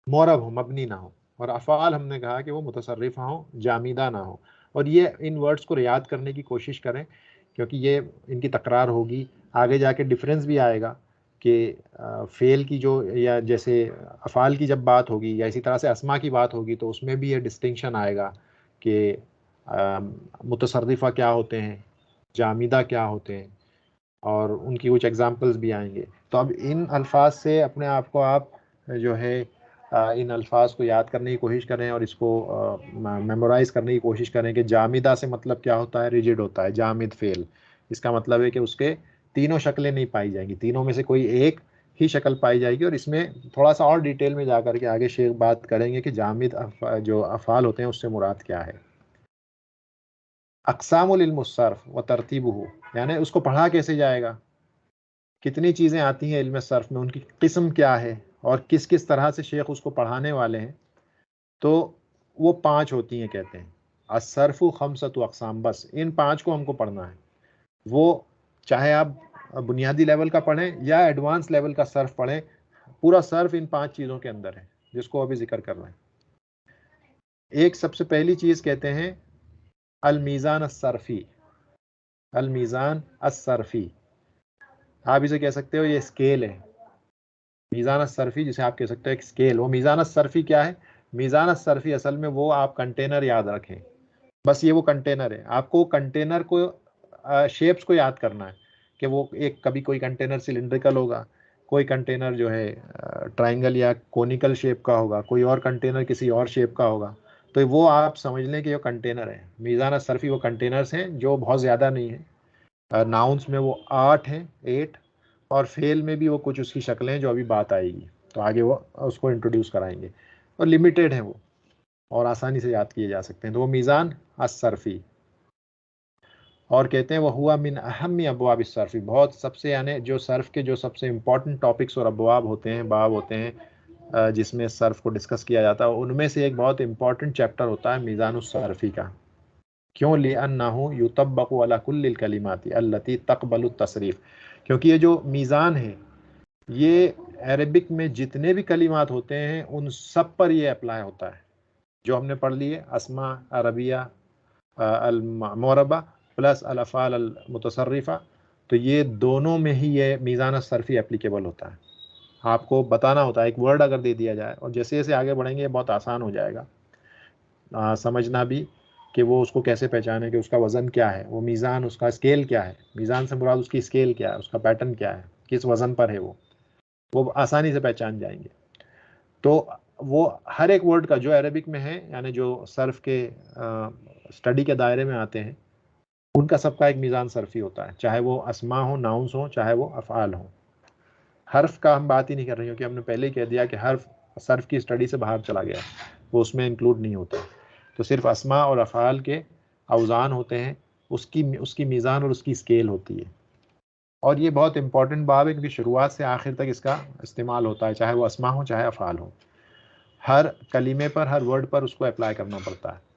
मोरब हो, मबनी ना हो। और अफ़ाल हमने कहा कि वो मुतसर्रिफ़ा हो, जामिदा ना हो। और ये इन वर्ड्स को याद करने की कोशिश करें, क्योंकि ये इनकी तकरार होगी, आगे जाके डिफरेंस भी आएगा कि फ़ेल की जो, या जैसे अफ़ाल की जब बात होगी या इसी तरह से अस्मा की बात होगी, तो उसमें भी ये डिस्टिंक्शन आएगा कि मुतसर्रिफ़ा क्या होते हैं, जामिदा क्या होते हैं, और उनकी कुछ एग्जांपल्स भी आएंगे। तो अब इन अल्फाज से अपने आप को आप जो है इन अल्फाज को याद करने की कोशिश करें और इसको मेमोराइज करने की कोशिश करें कि जामिदा से मतलब क्या होता है, रिजिड होता है, जामिद फेल। इसका मतलब है कि उसके तीनों शक्लें नहीं पाई जाएंगी, तीनों में से कोई एक ही शक्ल पाई जाएगी। और इसमें थोड़ा सा और डिटेल में जा करके आगे शेख बात करेंगे कि जामिद जो अफ़ाल होते हैं उससे मुराद क्या है। अक़सामुल इल्म सर्फ़ व तरतीबुहु, यानी उसको पढ़ा कैसे जाएगा, कितनी चीज़ें आती हैं इल्म सर्फ़ में, उनकी किस्म क्या है और किस किस तरह से शेख उसको पढ़ाने वाले हैं। तो वो 5 होती हैं, कहते हैं अस्सर्फ़ु खम्सतु अक़साम, बस इन 5 को हमको पढ़ना है। वो चाहे आप बुनियादी लेवल का पढ़ें या एडवांस लेवल का सर्फ पढ़ें, पूरा सर्फ इन 5 चीज़ों के अंदर है जिसको अभी जिक्र कर रहे हैं। एक सबसे पहली चीज़ कहते हैं अल मीज़ान अस्सर्फ़ी, अल मीज़ान अस्सर्फ़ी, आप इसे कह सकते हो ये स्केल है। मीज़ान सर्फ़ी जिसे आप कह सकते हो एक स्केल, वो मीज़ान सर्फ़ी क्या है, मीज़ान सर्फ़ी असल में वो आप कंटेनर याद रखें, बस ये वो कंटेनर है। आपको कंटेनर को शेप्स को याद करना है कि वो एक, कभी कोई कंटेनर सिलिंड्रिकल होगा, कोई कंटेनर जो है ट्राइंगल या कोनिकल शेप का होगा, कोई और कंटेनर किसी और शेप का होगा। तो वो आप समझ लें कि वो कंटेनर है। मीज़ान सर्फ़ी वो कंटेनर्स हैं जो बहुत ज़्यादा नहीं है। नाउन्स में वो 8 हैं, 8, और फेल में भी वो कुछ उसकी शक्लें हैं जो अभी बात आएगी, तो आगे वो उसको इंट्रोड्यूस कराएंगे। और लिमिटेड हैं वो, और आसानी से याद किए जा सकते हैं। तो वो मीज़ान अस्सर्फ़ी, और कहते हैं वह हुआ मिन अहम अबवाब सर्फ़ी, बहुत सबसे, यानी जो सर्फ़ के जो सबसे इंपॉर्टेंट टॉपिक्स और अबवाब होते हैं, बाब होते हैं जिसमें सर्फ़ को डिस्कस किया जाता है, उनमें से एक बहुत इंपॉर्टेंट चैप्टर होता है मीज़ान सर्फ़ी का। क्यों? लिअन्नहु युतब्बक़ु अला कुल्लिल कलिमाति अल्लती तक़बलु तसरीफ़, क्योंकि ये जो मीज़ान है ये अरबिक में जितने भी कलिमात होते हैं उन सब पर ये अप्लाई होता है। जो हमने पढ़ लिए अस्मा अरबिया अल मोरबा प्लस अल अफ़ाल अल मुतसर्रिफ़ा, तो ये दोनों में ही ये मीज़ान सर्फ़ी एप्लीकेबल होता है। आपको बताना होता है, एक वर्ड अगर दे दिया जाए, और जैसे जैसे आगे बढ़ेंगे बहुत आसान हो जाएगा समझना भी कि वो उसको कैसे पहचाने कि उसका वज़न क्या है, वो मीज़ान, उसका स्केल क्या है, मीज़ान से मुराद उसकी स्केल क्या है, उसका पैटर्न क्या है, किस वज़न पर है, वो आसानी से पहचान जाएंगे। तो वो हर एक वर्ड का जो अरबिक में है, यानी जो सर्फ के स्टडी के दायरे में आते हैं, उनका सबका एक मीज़ान सर्फी होता है, चाहे वो अस्मा हो, नाउन्स हो, चाहे वो अफ़आल हो। हर्फ का हम बात ही नहीं कर रहे, क्योंकि हमने पहले ही कह दिया कि हर्फ सर्फ की स्टडी से बाहर चला गया, वो उसमें इंक्लूड नहीं होता। तो सिर्फ अस्मा और अफ़आल के अवज़ान होते हैं, उसकी मीज़ान और उसकी स्केल होती है। और ये बहुत इंपॉर्टेंट बाब है, क्योंकि शुरुआत से आखिर तक इसका इस्तेमाल होता है, चाहे वो अस्मा हो चाहे अफ़आल हो, हर कलीमे पर, हर वर्ड पर उसको अप्लाई करना पड़ता है।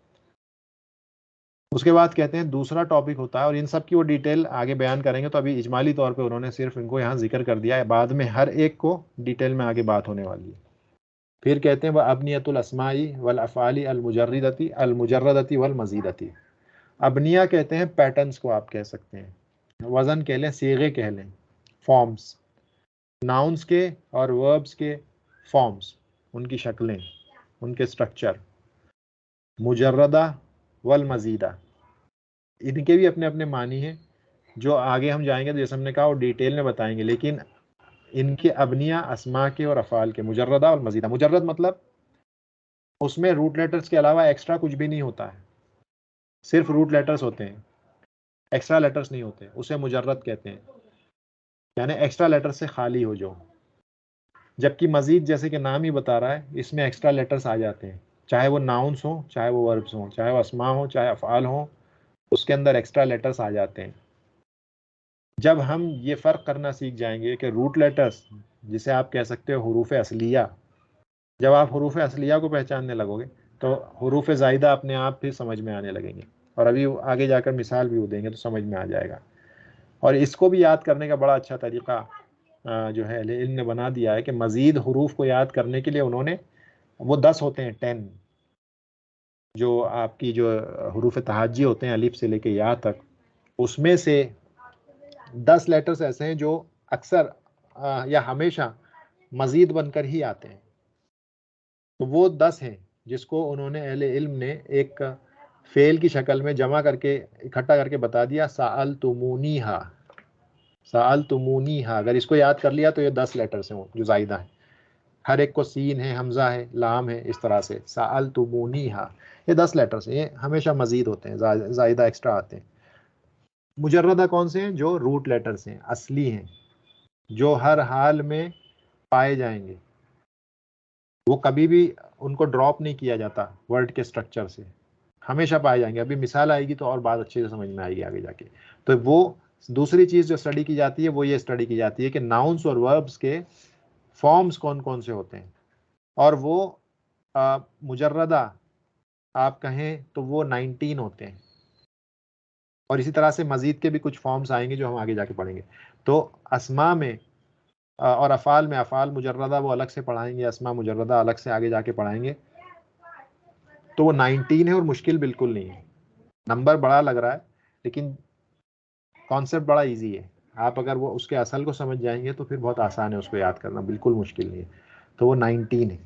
उसके बाद कहते हैं दूसरा टॉपिक होता है, और इन सब की वो डिटेल आगे बयान करेंगे, तो अभी इजमाली तौर पे उन्होंने सिर्फ इनको यहाँ जिक्र कर दिया है, बाद में हर एक को डिटेल में आगे बात होने वाली है। फिर कहते हैं वह अबनियतुल अस्माई वल अफ़ाली अल मुजर्रदती वल मजीदती। अबनिया कहते हैं पैटर्न्स को आप कह सकते हैं, वज़न कह लें, सीगे कह लें, फॉर्म्स, नाउन्स के और वर्ब्स के फॉर्म्स, उनकी शक्लें, उनके स्ट्रक्चर, मुजर्रदा वल मजीदा, इनके भी अपने अपने मानी हैं, जो आगे हम जाएंगे तो जैसे हमने कहा वो डिटेल में बताएंगे। लेकिन इनके अबनिया अस्मा के और अफ़ाल के, मुजर्रदा और मजीदा। मुजर्रद मतलब उसमें रूट लेटर्स के अलावा एक्स्ट्रा कुछ भी नहीं होता है, सिर्फ रूट लेटर्स होते हैं, एक्स्ट्रा लेटर्स नहीं होते, उसे मुजर्रद कहते हैं, यानी एक्स्ट्रा लेटर से खाली हो जो। जबकि मजीद, जैसे कि नाम ही बता रहा है, इसमें एक्स्ट्रा लेटर्स आ जाते हैं, चाहे वो नाउन्स हो, चाहे वो वर्ब्स हो, चाहे वो अस्मा हो, चाहे अफ़आल हो, उसके अंदर एक्स्ट्रा लेटर्स आ जाते हैं। जब हम ये फ़र्क करना सीख जाएंगे कि रूट लेटर्स, जिसे आप कह सकते हो हुरूफ असलिया, जब आप हुरूफ असलिया को पहचानने लगोगे तो हुरूफ ज़ाइदा अपने आप फिर समझ में आने लगेंगे, और अभी आगे जाकर मिसाल भी वो देंगे तो समझ में आ जाएगा। और इसको भी याद करने का बड़ा अच्छा तरीक़ा जो है इल्म ने बना दिया है कि मज़ीद हुरूफ को याद करने के लिए उन्होंने वो 10 होते हैं, 10, जो आपकी जो हरूफ तहाजी होते हैं अलिफ से लेके या तक, उसमें से 10 लेटर्स ऐसे हैं जो अक्सर या हमेशा मजीद बनकर ही आते हैं। तो वो 10 हैं जिसको उन्होंने अहले इल्म ने एक फेल की शक्ल में जमा करके इकट्ठा करके बता दिया, साअल तुमूनीहा, साअल तुमूनीहा। अगर इसको याद कर लिया तो ये 10 लेटर्स हैं जो जायदा है, हर एक को सीन है, हमजा है, लाम है, इस तरह से साअल तुमूनीहा। ये 10 लेटर्स हैं, ये हमेशा मजीद होते हैं, जायदा एक्स्ट्रा आते हैं। मुजर्रदा कौन से हैं? जो रूट लेटर्स हैं, असली हैं, जो हर हाल में पाए जाएंगे, वो कभी भी उनको ड्रॉप नहीं किया जाता वर्ड के स्ट्रक्चर से, हमेशा पाए जाएंगे। अभी मिसाल आएगी तो और बात अच्छे से समझ में आएगी आगे जाके। तो वो दूसरी चीज़ जो स्टडी की जाती है वो ये स्टडी की जाती है कि नाउन्स और वर्ब्स के फॉर्म्स कौन कौन से होते हैं, और वो मुजर्रदा आप कहें तो वो 19 होते हैं, और इसी तरह से मजीद के भी कुछ फॉर्म्स आएंगे जो हम आगे जाके पढ़ेंगे। तो अस्मा में और अफ़ाल में, अफ़ाल मुजर्रदा वो अलग से पढ़ाएंगे, अस्मा मुजर्रदा अलग से आगे जाके पढ़ाएंगे। तो वो 19 है और मुश्किल बिल्कुल नहीं है। नंबर बड़ा लग रहा है लेकिन कॉन्सेप्ट बड़ा इजी है। आप अगर वो उसके असल को समझ जाएंगे तो फिर बहुत आसान है उसको याद करना, बिल्कुल मुश्किल नहीं है। तो वो 19 है।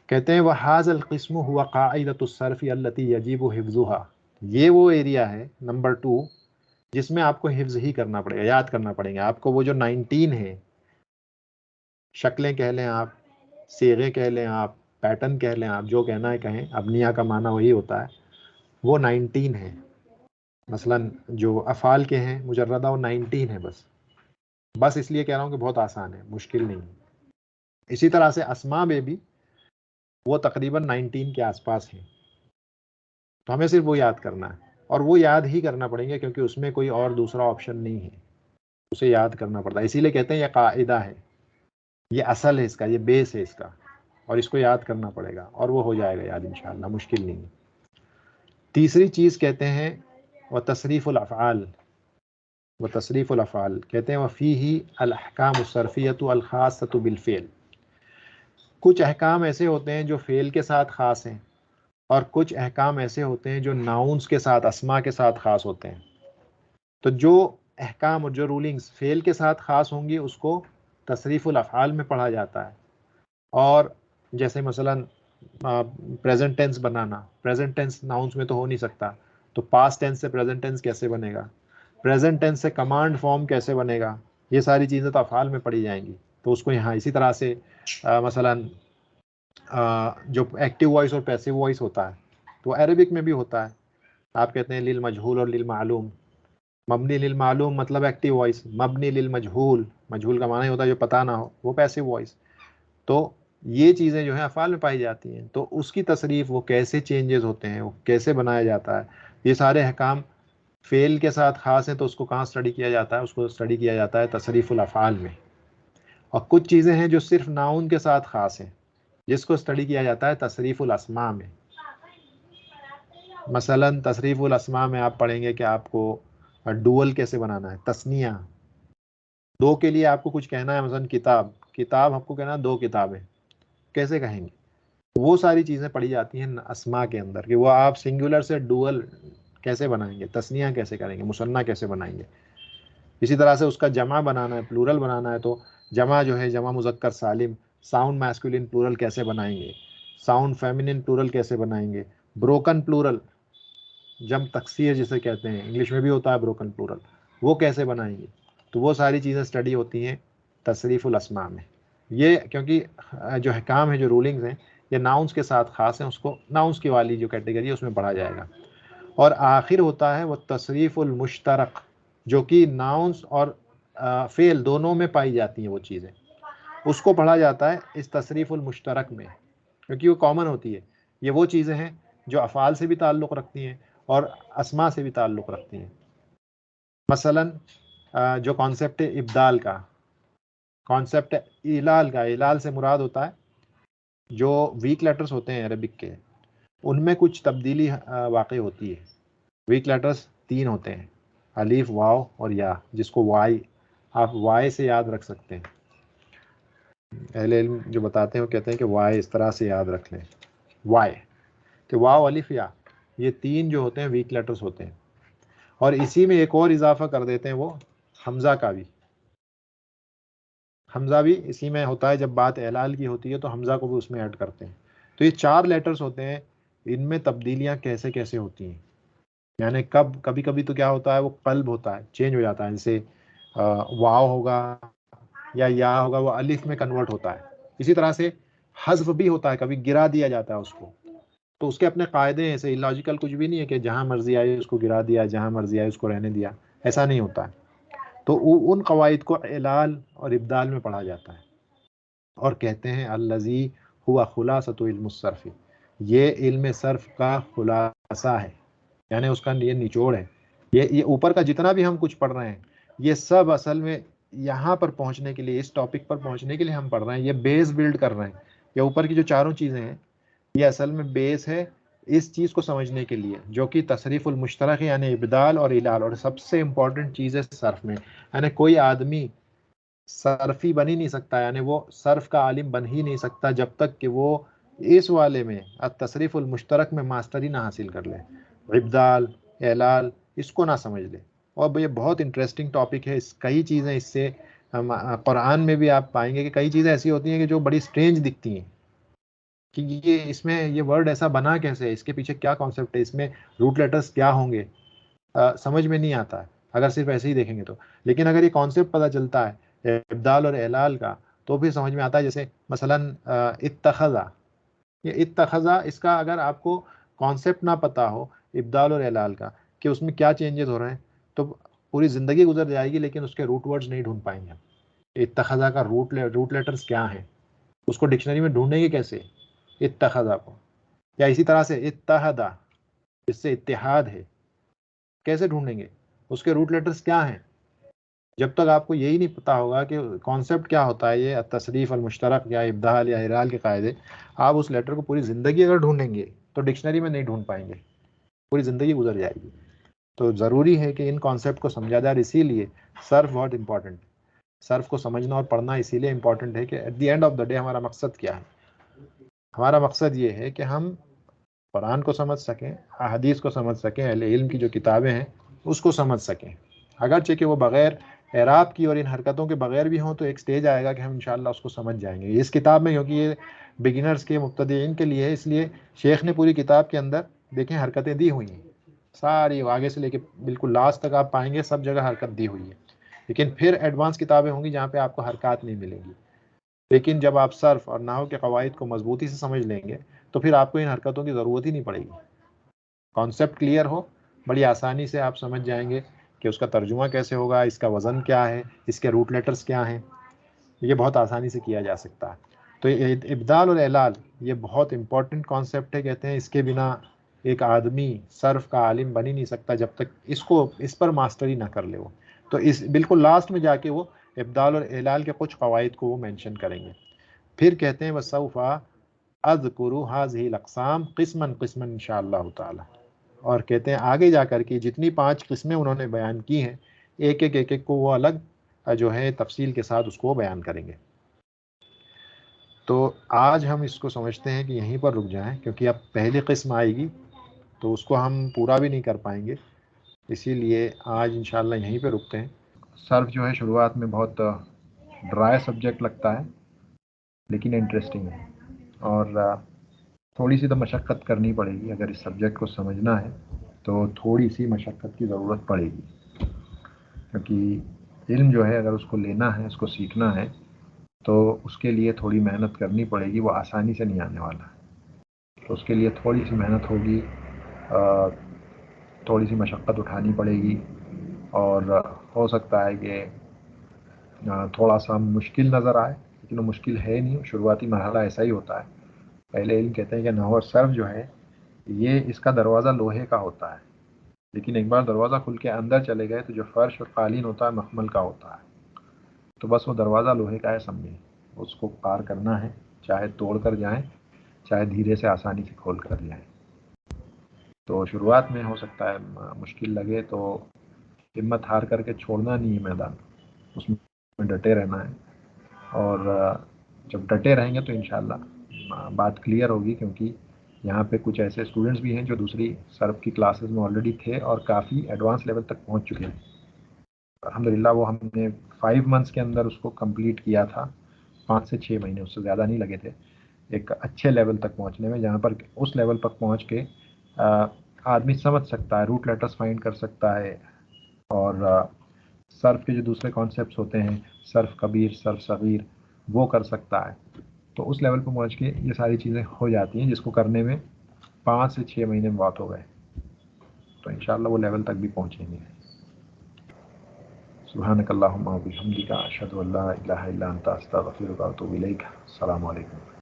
कहते हैं वह हाज़ल क़िस्मु हुआ क़ाइदतुस्सर्फ़ी अल्लती यजीबु हिफ़्ज़ुहा। ये वो एरिया है नंबर 2 जिसमें आपको हिफ्ज़ ही करना पड़ेगा, याद करना पड़ेगा आपको। वो जो 19 है, शक्लें कह लें आप, सीगे कह लें आप, पैटर्न कह लें आप, जो कहना है कहें, अबनिया का माना वही होता है, वो 19 है। मसलन जो अफ़ाल के हैं मुजर्रदा वो 19 है। बस इसलिए कह रहा हूँ कि बहुत आसान है, मुश्किल नहीं है। इसी तरह से अस्मा में भी वो तकरीबन 19 के आसपास है। तो हमें सिर्फ वो याद करना है, और वो याद ही करना पड़ेंगे क्योंकि उसमें कोई और दूसरा ऑप्शन नहीं है, उसे याद करना पड़ता है। इसीलिए कहते हैं ये कायदा है, ये असल है इसका, ये बेस है इसका, और इसको याद करना पड़ेगा और वो हो जाएगा याद इंशाअल्लाह, मुश्किल नहीं है। तीसरी चीज़ कहते हैं व तसरीफ़ुल अफ़आल, व तसरीफ़ुल अफ़आल कहते हैं वफ़ीही अल अहकाम सर्फ़ियतु अल ख़ासतु बिल फ़िअल। कुछ अहकाम ऐसे होते हैं जो फ़ेल के साथ ख़ास हैं, और कुछ अहकाम ऐसे होते हैं जो नाउन्स के साथ, अस्मा के साथ ख़ास होते हैं। तो जो अहकाम और जो रूलिंग्स फ़ेल के साथ ख़ास होंगी उसको तसरीफ़ुल अफ़आल में पढ़ा जाता है। और जैसे मसलन प्रेजेंट टेंस बनाना, प्रेजेंट टेंस नाउन्स में तो हो नहीं सकता, तो पास्ट टेंस से प्रेजेंट टेंस कैसे बनेगा, प्रेजेंट टेंस से कमांड फॉर्म कैसे बनेगा, ये सारी चीज़ें तो अफ़आल में पढ़ी जाएंगी। तो उसको यहाँ इसी तरह से मसलन जो एक्टिव वॉइस और पैसिव वॉइस होता है तो अरबिक में भी होता है। आप कहते हैं लिल मजहूल और लिल मालूम। मबनी लिल मालूम मतलब एक्टिव वॉइस, मबनी लिल मजहूल, मजहूल का माना ही होता है जो पता ना हो, वो पैसिव वॉइस। तो ये चीज़ें जो हैं अफ़ाल में पाई जाती हैं, तो उसकी तसरीफ़, वो कैसे चेंजेस होते हैं, वो कैसे बनाया जाता है, ये सारे अहकाम फ़ेल के साथ ख़ास हैं। तो उसको कहाँ स्टडी किया जाता है? उसको स्टडी किया जाता है तसरीफ़ुल अफ़आल में। और कुछ चीज़ें हैं जो सिर्फ नाउन के साथ ख़ास हैं, जिसको स्टडी किया जाता है तसरीफ़ुल अस्मा में। मसलन तसरीफ़ुल अस्मा में आप पढ़ेंगे कि आपको डुअल कैसे बनाना है, तस्निया। दो के लिए आपको कुछ कहना है, मसलन किताब, किताब आपको कहना है 2 किताबें, कैसे कहेंगे? वो सारी चीज़ें पढ़ी जाती हैं अस्मा के अंदर कि वो आप सिंगुलर से डुअल कैसे बनाएंगे, तस्निया कैसे करेंगे, मुसन्ना कैसे बनाएंगे। इसी तरह से उसका जमा बनाना है, प्लूरल बनाना है, तो जमा जो है जमा मुज़क्कर सालिम, साउंड मैस्कुलिन प्लूरल कैसे बनाएंगे, साउंड फेमिनिन प्लूरल कैसे बनाएंगे, ब्रोकन प्लूरल जम तकसीर जिसे कहते हैं, इंग्लिश में भी होता है ब्रोकन प्लूरल, वो कैसे बनाएंगे। तो वो सारी चीज़ें स्टडी होती हैं तसरीफ़ुल अस्मा में। ये क्योंकि जो हकाम है, जो रूलिंग्स हैं, ये नाउन्स के साथ ख़ास हैं, उसको नाउन्स की वाली जो कैटेगरी है उसमें पढ़ा जाएगा। और आखिर होता है वो तसरीफ़ुल मुश्तरक, जो कि नाउन्स और फ़ेल दोनों में पाई जाती हैं वो चीज़ें, उसको पढ़ा जाता है इस तसरीफ़ुल मुश्तरक में, क्योंकि वो कॉमन होती है। ये वो चीज़ें हैं जो अफ़ाल से भी ताल्लुक़ रखती हैं और अस्मा से भी ताल्लुक़ रखती हैं। मसलन जो कॉन्सेप्ट है इब्दाल का, कॉन्सेप्ट है इलाल का, इलाल से मुराद होता है जो वीक लेटर्स होते हैं अरबिक के, उनमें कुछ तब्दीली वाक़ई होती है। वीक लेटर्स 3 होते हैं, अलीफ, वाव और या, जिसको वाई, आप वाई से याद रख सकते हैं। अहले इल्म जो बताते हैं वो कहते हैं कि वाई इस तरह से याद रख लें, वाई कि वाव अलिफ या, ये तीन जो होते हैं वीक लेटर्स होते हैं। और इसी में एक और इजाफा कर देते हैं वो हमज़ा का भी, हमज़ा भी इसी में होता है। जब बात एलाल की होती है तो हमज़ा को भी उसमें ऐड करते हैं। तो ये चार लेटर्स होते हैं, इनमें तब्दीलियाँ कैसे कैसे होती हैं, यानी कब कभी कभी तो क्या होता है वो कल्ब होता है, चेंज हो जाता है, जैसे वाव होगा या होगा वो अलिफ में कन्वर्ट होता है। इसी तरह से हज़्फ भी होता है, कभी गिरा दिया जाता है उसको। तो उसके अपने कायदे हैं, ऐसे इलॉजिकल कुछ भी नहीं है कि जहाँ मर्जी आए उसको गिरा दिया, जहाँ मर्जी आए उसको रहने दिया, ऐसा नहीं होता है। तो उन कवायद को इलाल और इब्दाल में पढ़ा जाता है और कहते हैं अल्लज़ी हुआ खुलासतु इल्मुस सर्फ़, ये इल्म सर्फ का खुलासा है, यानी उसका ये निचोड़ है। ये ऊपर का जितना भी हम कुछ पढ़ रहे हैं, ये सब असल में यहाँ पर पहुँचने के लिए, इस टॉपिक पर पहुँचने के लिए हम पढ़ रहे हैं। ये बेस बिल्ड कर रहे हैं। ये ऊपर की जो चारों चीज़ें हैं ये असल में बेस है इस चीज़ को समझने के लिए, जो कि तसरीफ़ुल मुश्तरक यानी इब्दाल और इलाल, और सबसे इम्पॉर्टेंट चीज़ है सर्फ में। यानी कोई आदमी सर्फी बन ही नहीं सकता, यानी वो सर्फ का आलिम बन ही नहीं सकता जब तक कि वो इस वाले में तसरीफ़ुल मुश्तरक में मास्टरी ना हासिल कर ले, इब्दाल एलाल इसको ना समझ ले। और ये बहुत इंटरेस्टिंग टॉपिक है। इस कई चीज़ें इससे कुरान में भी आप पाएंगे कि कई चीज़ें ऐसी होती हैं कि जो बड़ी स्ट्रेंज दिखती हैं कि ये इसमें ये वर्ड ऐसा बना कैसे है, इसके पीछे क्या कॉन्सेप्ट है, इसमें रूट लेटर्स क्या होंगे, समझ में नहीं आता है अगर सिर्फ ऐसे ही देखेंगे तो। लेकिन अगर ये कॉन्सेप्ट पता चलता है इब्दाल और एलाल का, तो फिर समझ में आता है। जैसे मसलन इत्तखज़ा, ये इत्तखज़ा, इसका अगर आपको कॉन्सेप्ट ना पता हो इब्दाल और एलाल का कि उसमें क्या चेंजेस हो रहे हैं, तो पूरी ज़िंदगी गुजर जाएगी लेकिन उसके रूट वर्ड्स नहीं ढूंढ पाएंगे हम। इत्तखज़ा का रूट लेटर्स क्या हैं, उसको डिक्शनरी में ढूंढेंगे कैसे इत्तखज़ा को। या इसी तरह से इत्तहदा, इससे इत्तिहाद है, कैसे ढूंढेंगे, उसके रूट लेटर्स क्या हैं। जब तक आपको यही नहीं पता होगा कि कॉन्सेप्ट क्या होता है, ये तसरीफ़ अल मुश्तरक या इब्दाल या इराल के कायदे, आप उस लेटर को पूरी ज़िंदगी अगर ढूंढेंगे तो डिक्शनरी में नहीं ढूंढ पाएंगे, पूरी ज़िंदगी गुजर जाएगी। तो ज़रूरी है कि इन कॉन्सेप्ट को समझा जाए। इसीलिए सर्फ बहुत इंपॉर्टेंट, सर्फ को समझना और पढ़ना इसीलिए इंपॉर्टेंट है कि at the end of the day हमारा मकसद क्या है। हमारा मकसद ये है कि हम कुरान को समझ सकें, अहदीस को समझ सकें, अहले इल्म की जो किताबें हैं उसको समझ सकें। अगरचे कि वो बग़ैर एराब की और इन हरकतों के बग़ैर भी हों, तो एक स्टेज आएगा कि हम इंशाअल्लाह उसको समझ जाएंगे। इस किताब में, क्योंकि ये बिगिनर्स के मुब्तदीन के लिए है, इसलिए शेख ने पूरी किताब के अंदर देखें हरकतें दी हुई हैं सारी, आगे से लेके बिल्कुल लास्ट तक आप पाएंगे सब जगह हरकत दी हुई है। लेकिन फिर एडवांस किताबें होंगी जहाँ पे आपको हरकत नहीं मिलेंगी। लेकिन जब आप सर्फ और नाहव के कवायद को मजबूती से समझ लेंगे तो फिर आपको इन हरकतों की ज़रूरत ही नहीं पड़ेगी। कॉन्सेप्ट क्लियर हो, बड़ी आसानी से आप समझ जाएंगे कि उसका तर्जुमा कैसे होगा, इसका वज़न क्या है, इसके रूट लेटर्स क्या हैं। ये बहुत आसानी से किया जा सकता है। तो ये इब्दाल और एलाल ये बहुत इंपॉर्टेंट कॉन्सेप्ट है। कहते हैं इसके बिना एक आदमी सर्फ का आलिम बन ही नहीं सकता जब तक इस पर मास्टरी ना कर ले वो। तो इस बिल्कुल लास्ट में जाके वो इब्दाल और एलाल के कुछ कवायद को वो मेंशन करेंगे। फिर कहते हैं वसौफा अज़कुरु हाज़िहिल अक़साम क़िस्मन क़िस्मन इंशाअल्लाह ताला। और कहते हैं आगे जाकर के जितनी 5 किस्में उन्होंने बयान की हैं, एक एक को वो अलग जो है तफसील के साथ उसको बयान करेंगे। तो आज हम इसको समझते हैं कि यहीं पर रुक जाएं, क्योंकि अब पहली किस्म आएगी तो उसको हम पूरा भी नहीं कर पाएंगे। इसीलिए आज इंशाअल्लाह यहीं पे रुकते हैं। सर्फ जो है शुरुआत में बहुत ड्राई सब्जेक्ट लगता है, लेकिन इंटरेस्टिंग है। और थोड़ी सी तो मशक्क़त करनी पड़ेगी। अगर इस सब्जेक्ट को समझना है तो थोड़ी सी मशक्क़त की ज़रूरत पड़ेगी, क्योंकि इल्म जो है अगर उसको लेना है, उसको सीखना है, तो उसके लिए थोड़ी मेहनत करनी पड़ेगी। वो आसानी से नहीं आने वाला है। तो उसके लिए थोड़ी सी मेहनत होगी, थोड़ी सी मशक्क़त उठानी पड़ेगी। और हो सकता है कि थोड़ा सा मुश्किल नज़र आए, लेकिन वो मुश्किल है नहीं। शुरुआती मरहला ऐसा ही होता है। पहले इल्म कहते हैं कि नहव और सर्फ जो है ये इसका दरवाज़ा लोहे का होता है, लेकिन एक बार दरवाज़ा खुल के अंदर चले गए तो जो फ़र्श और कालीन होता है मखमल का होता है। तो बस वो दरवाज़ा लोहे का है, समझें। उसको पार करना है, चाहे तोड़ कर जाएँ, चाहे धीरे से आसानी से खोल कर जाएँ। तो शुरुआत में हो सकता है मुश्किल लगे, तो हिम्मत हार करके छोड़ना नहीं है मैदान, उसमें डटे रहना है। और जब डटे रहेंगे तो इंशाल्लाह बात क्लियर होगी, क्योंकि यहाँ पे कुछ ऐसे स्टूडेंट्स भी हैं जो दूसरी सर्फ की क्लासेस में ऑलरेडी थे और काफ़ी एडवांस लेवल तक पहुँच चुके हैं। अल्हम्दुलिल्लाह वो हमने 5 मंथ्स के अंदर उसको कंप्लीट किया था, 5 से 6 महीने, उससे ज़्यादा नहीं लगे थे एक अच्छे लेवल तक पहुँचने में, जहाँ पर उस लेवल पर पहुँच के आदमी समझ सकता है, रूट लेटर्स फाइंड कर सकता है, और सर्फ के जो दूसरे कॉन्सेप्ट्स होते हैं, सर्फ कबीर, सर्फ सगीर, वो कर सकता है। तो उस लेवल पर पहुँच के ये सारी चीज़ें हो जाती हैं, जिसको करने में 5 से 6 महीने में बहुत हो गए। तो इंशाल्लाह वो लेवल तक भी पहुँचेंगे। सुब्हानकल्लाहुम्मा व बिहम्दिका अशहदु अल्ला इलाहा इल्ला अंता अस्तगफिरुका व अतूबु इलैक। अस्सलामु अलैकुम।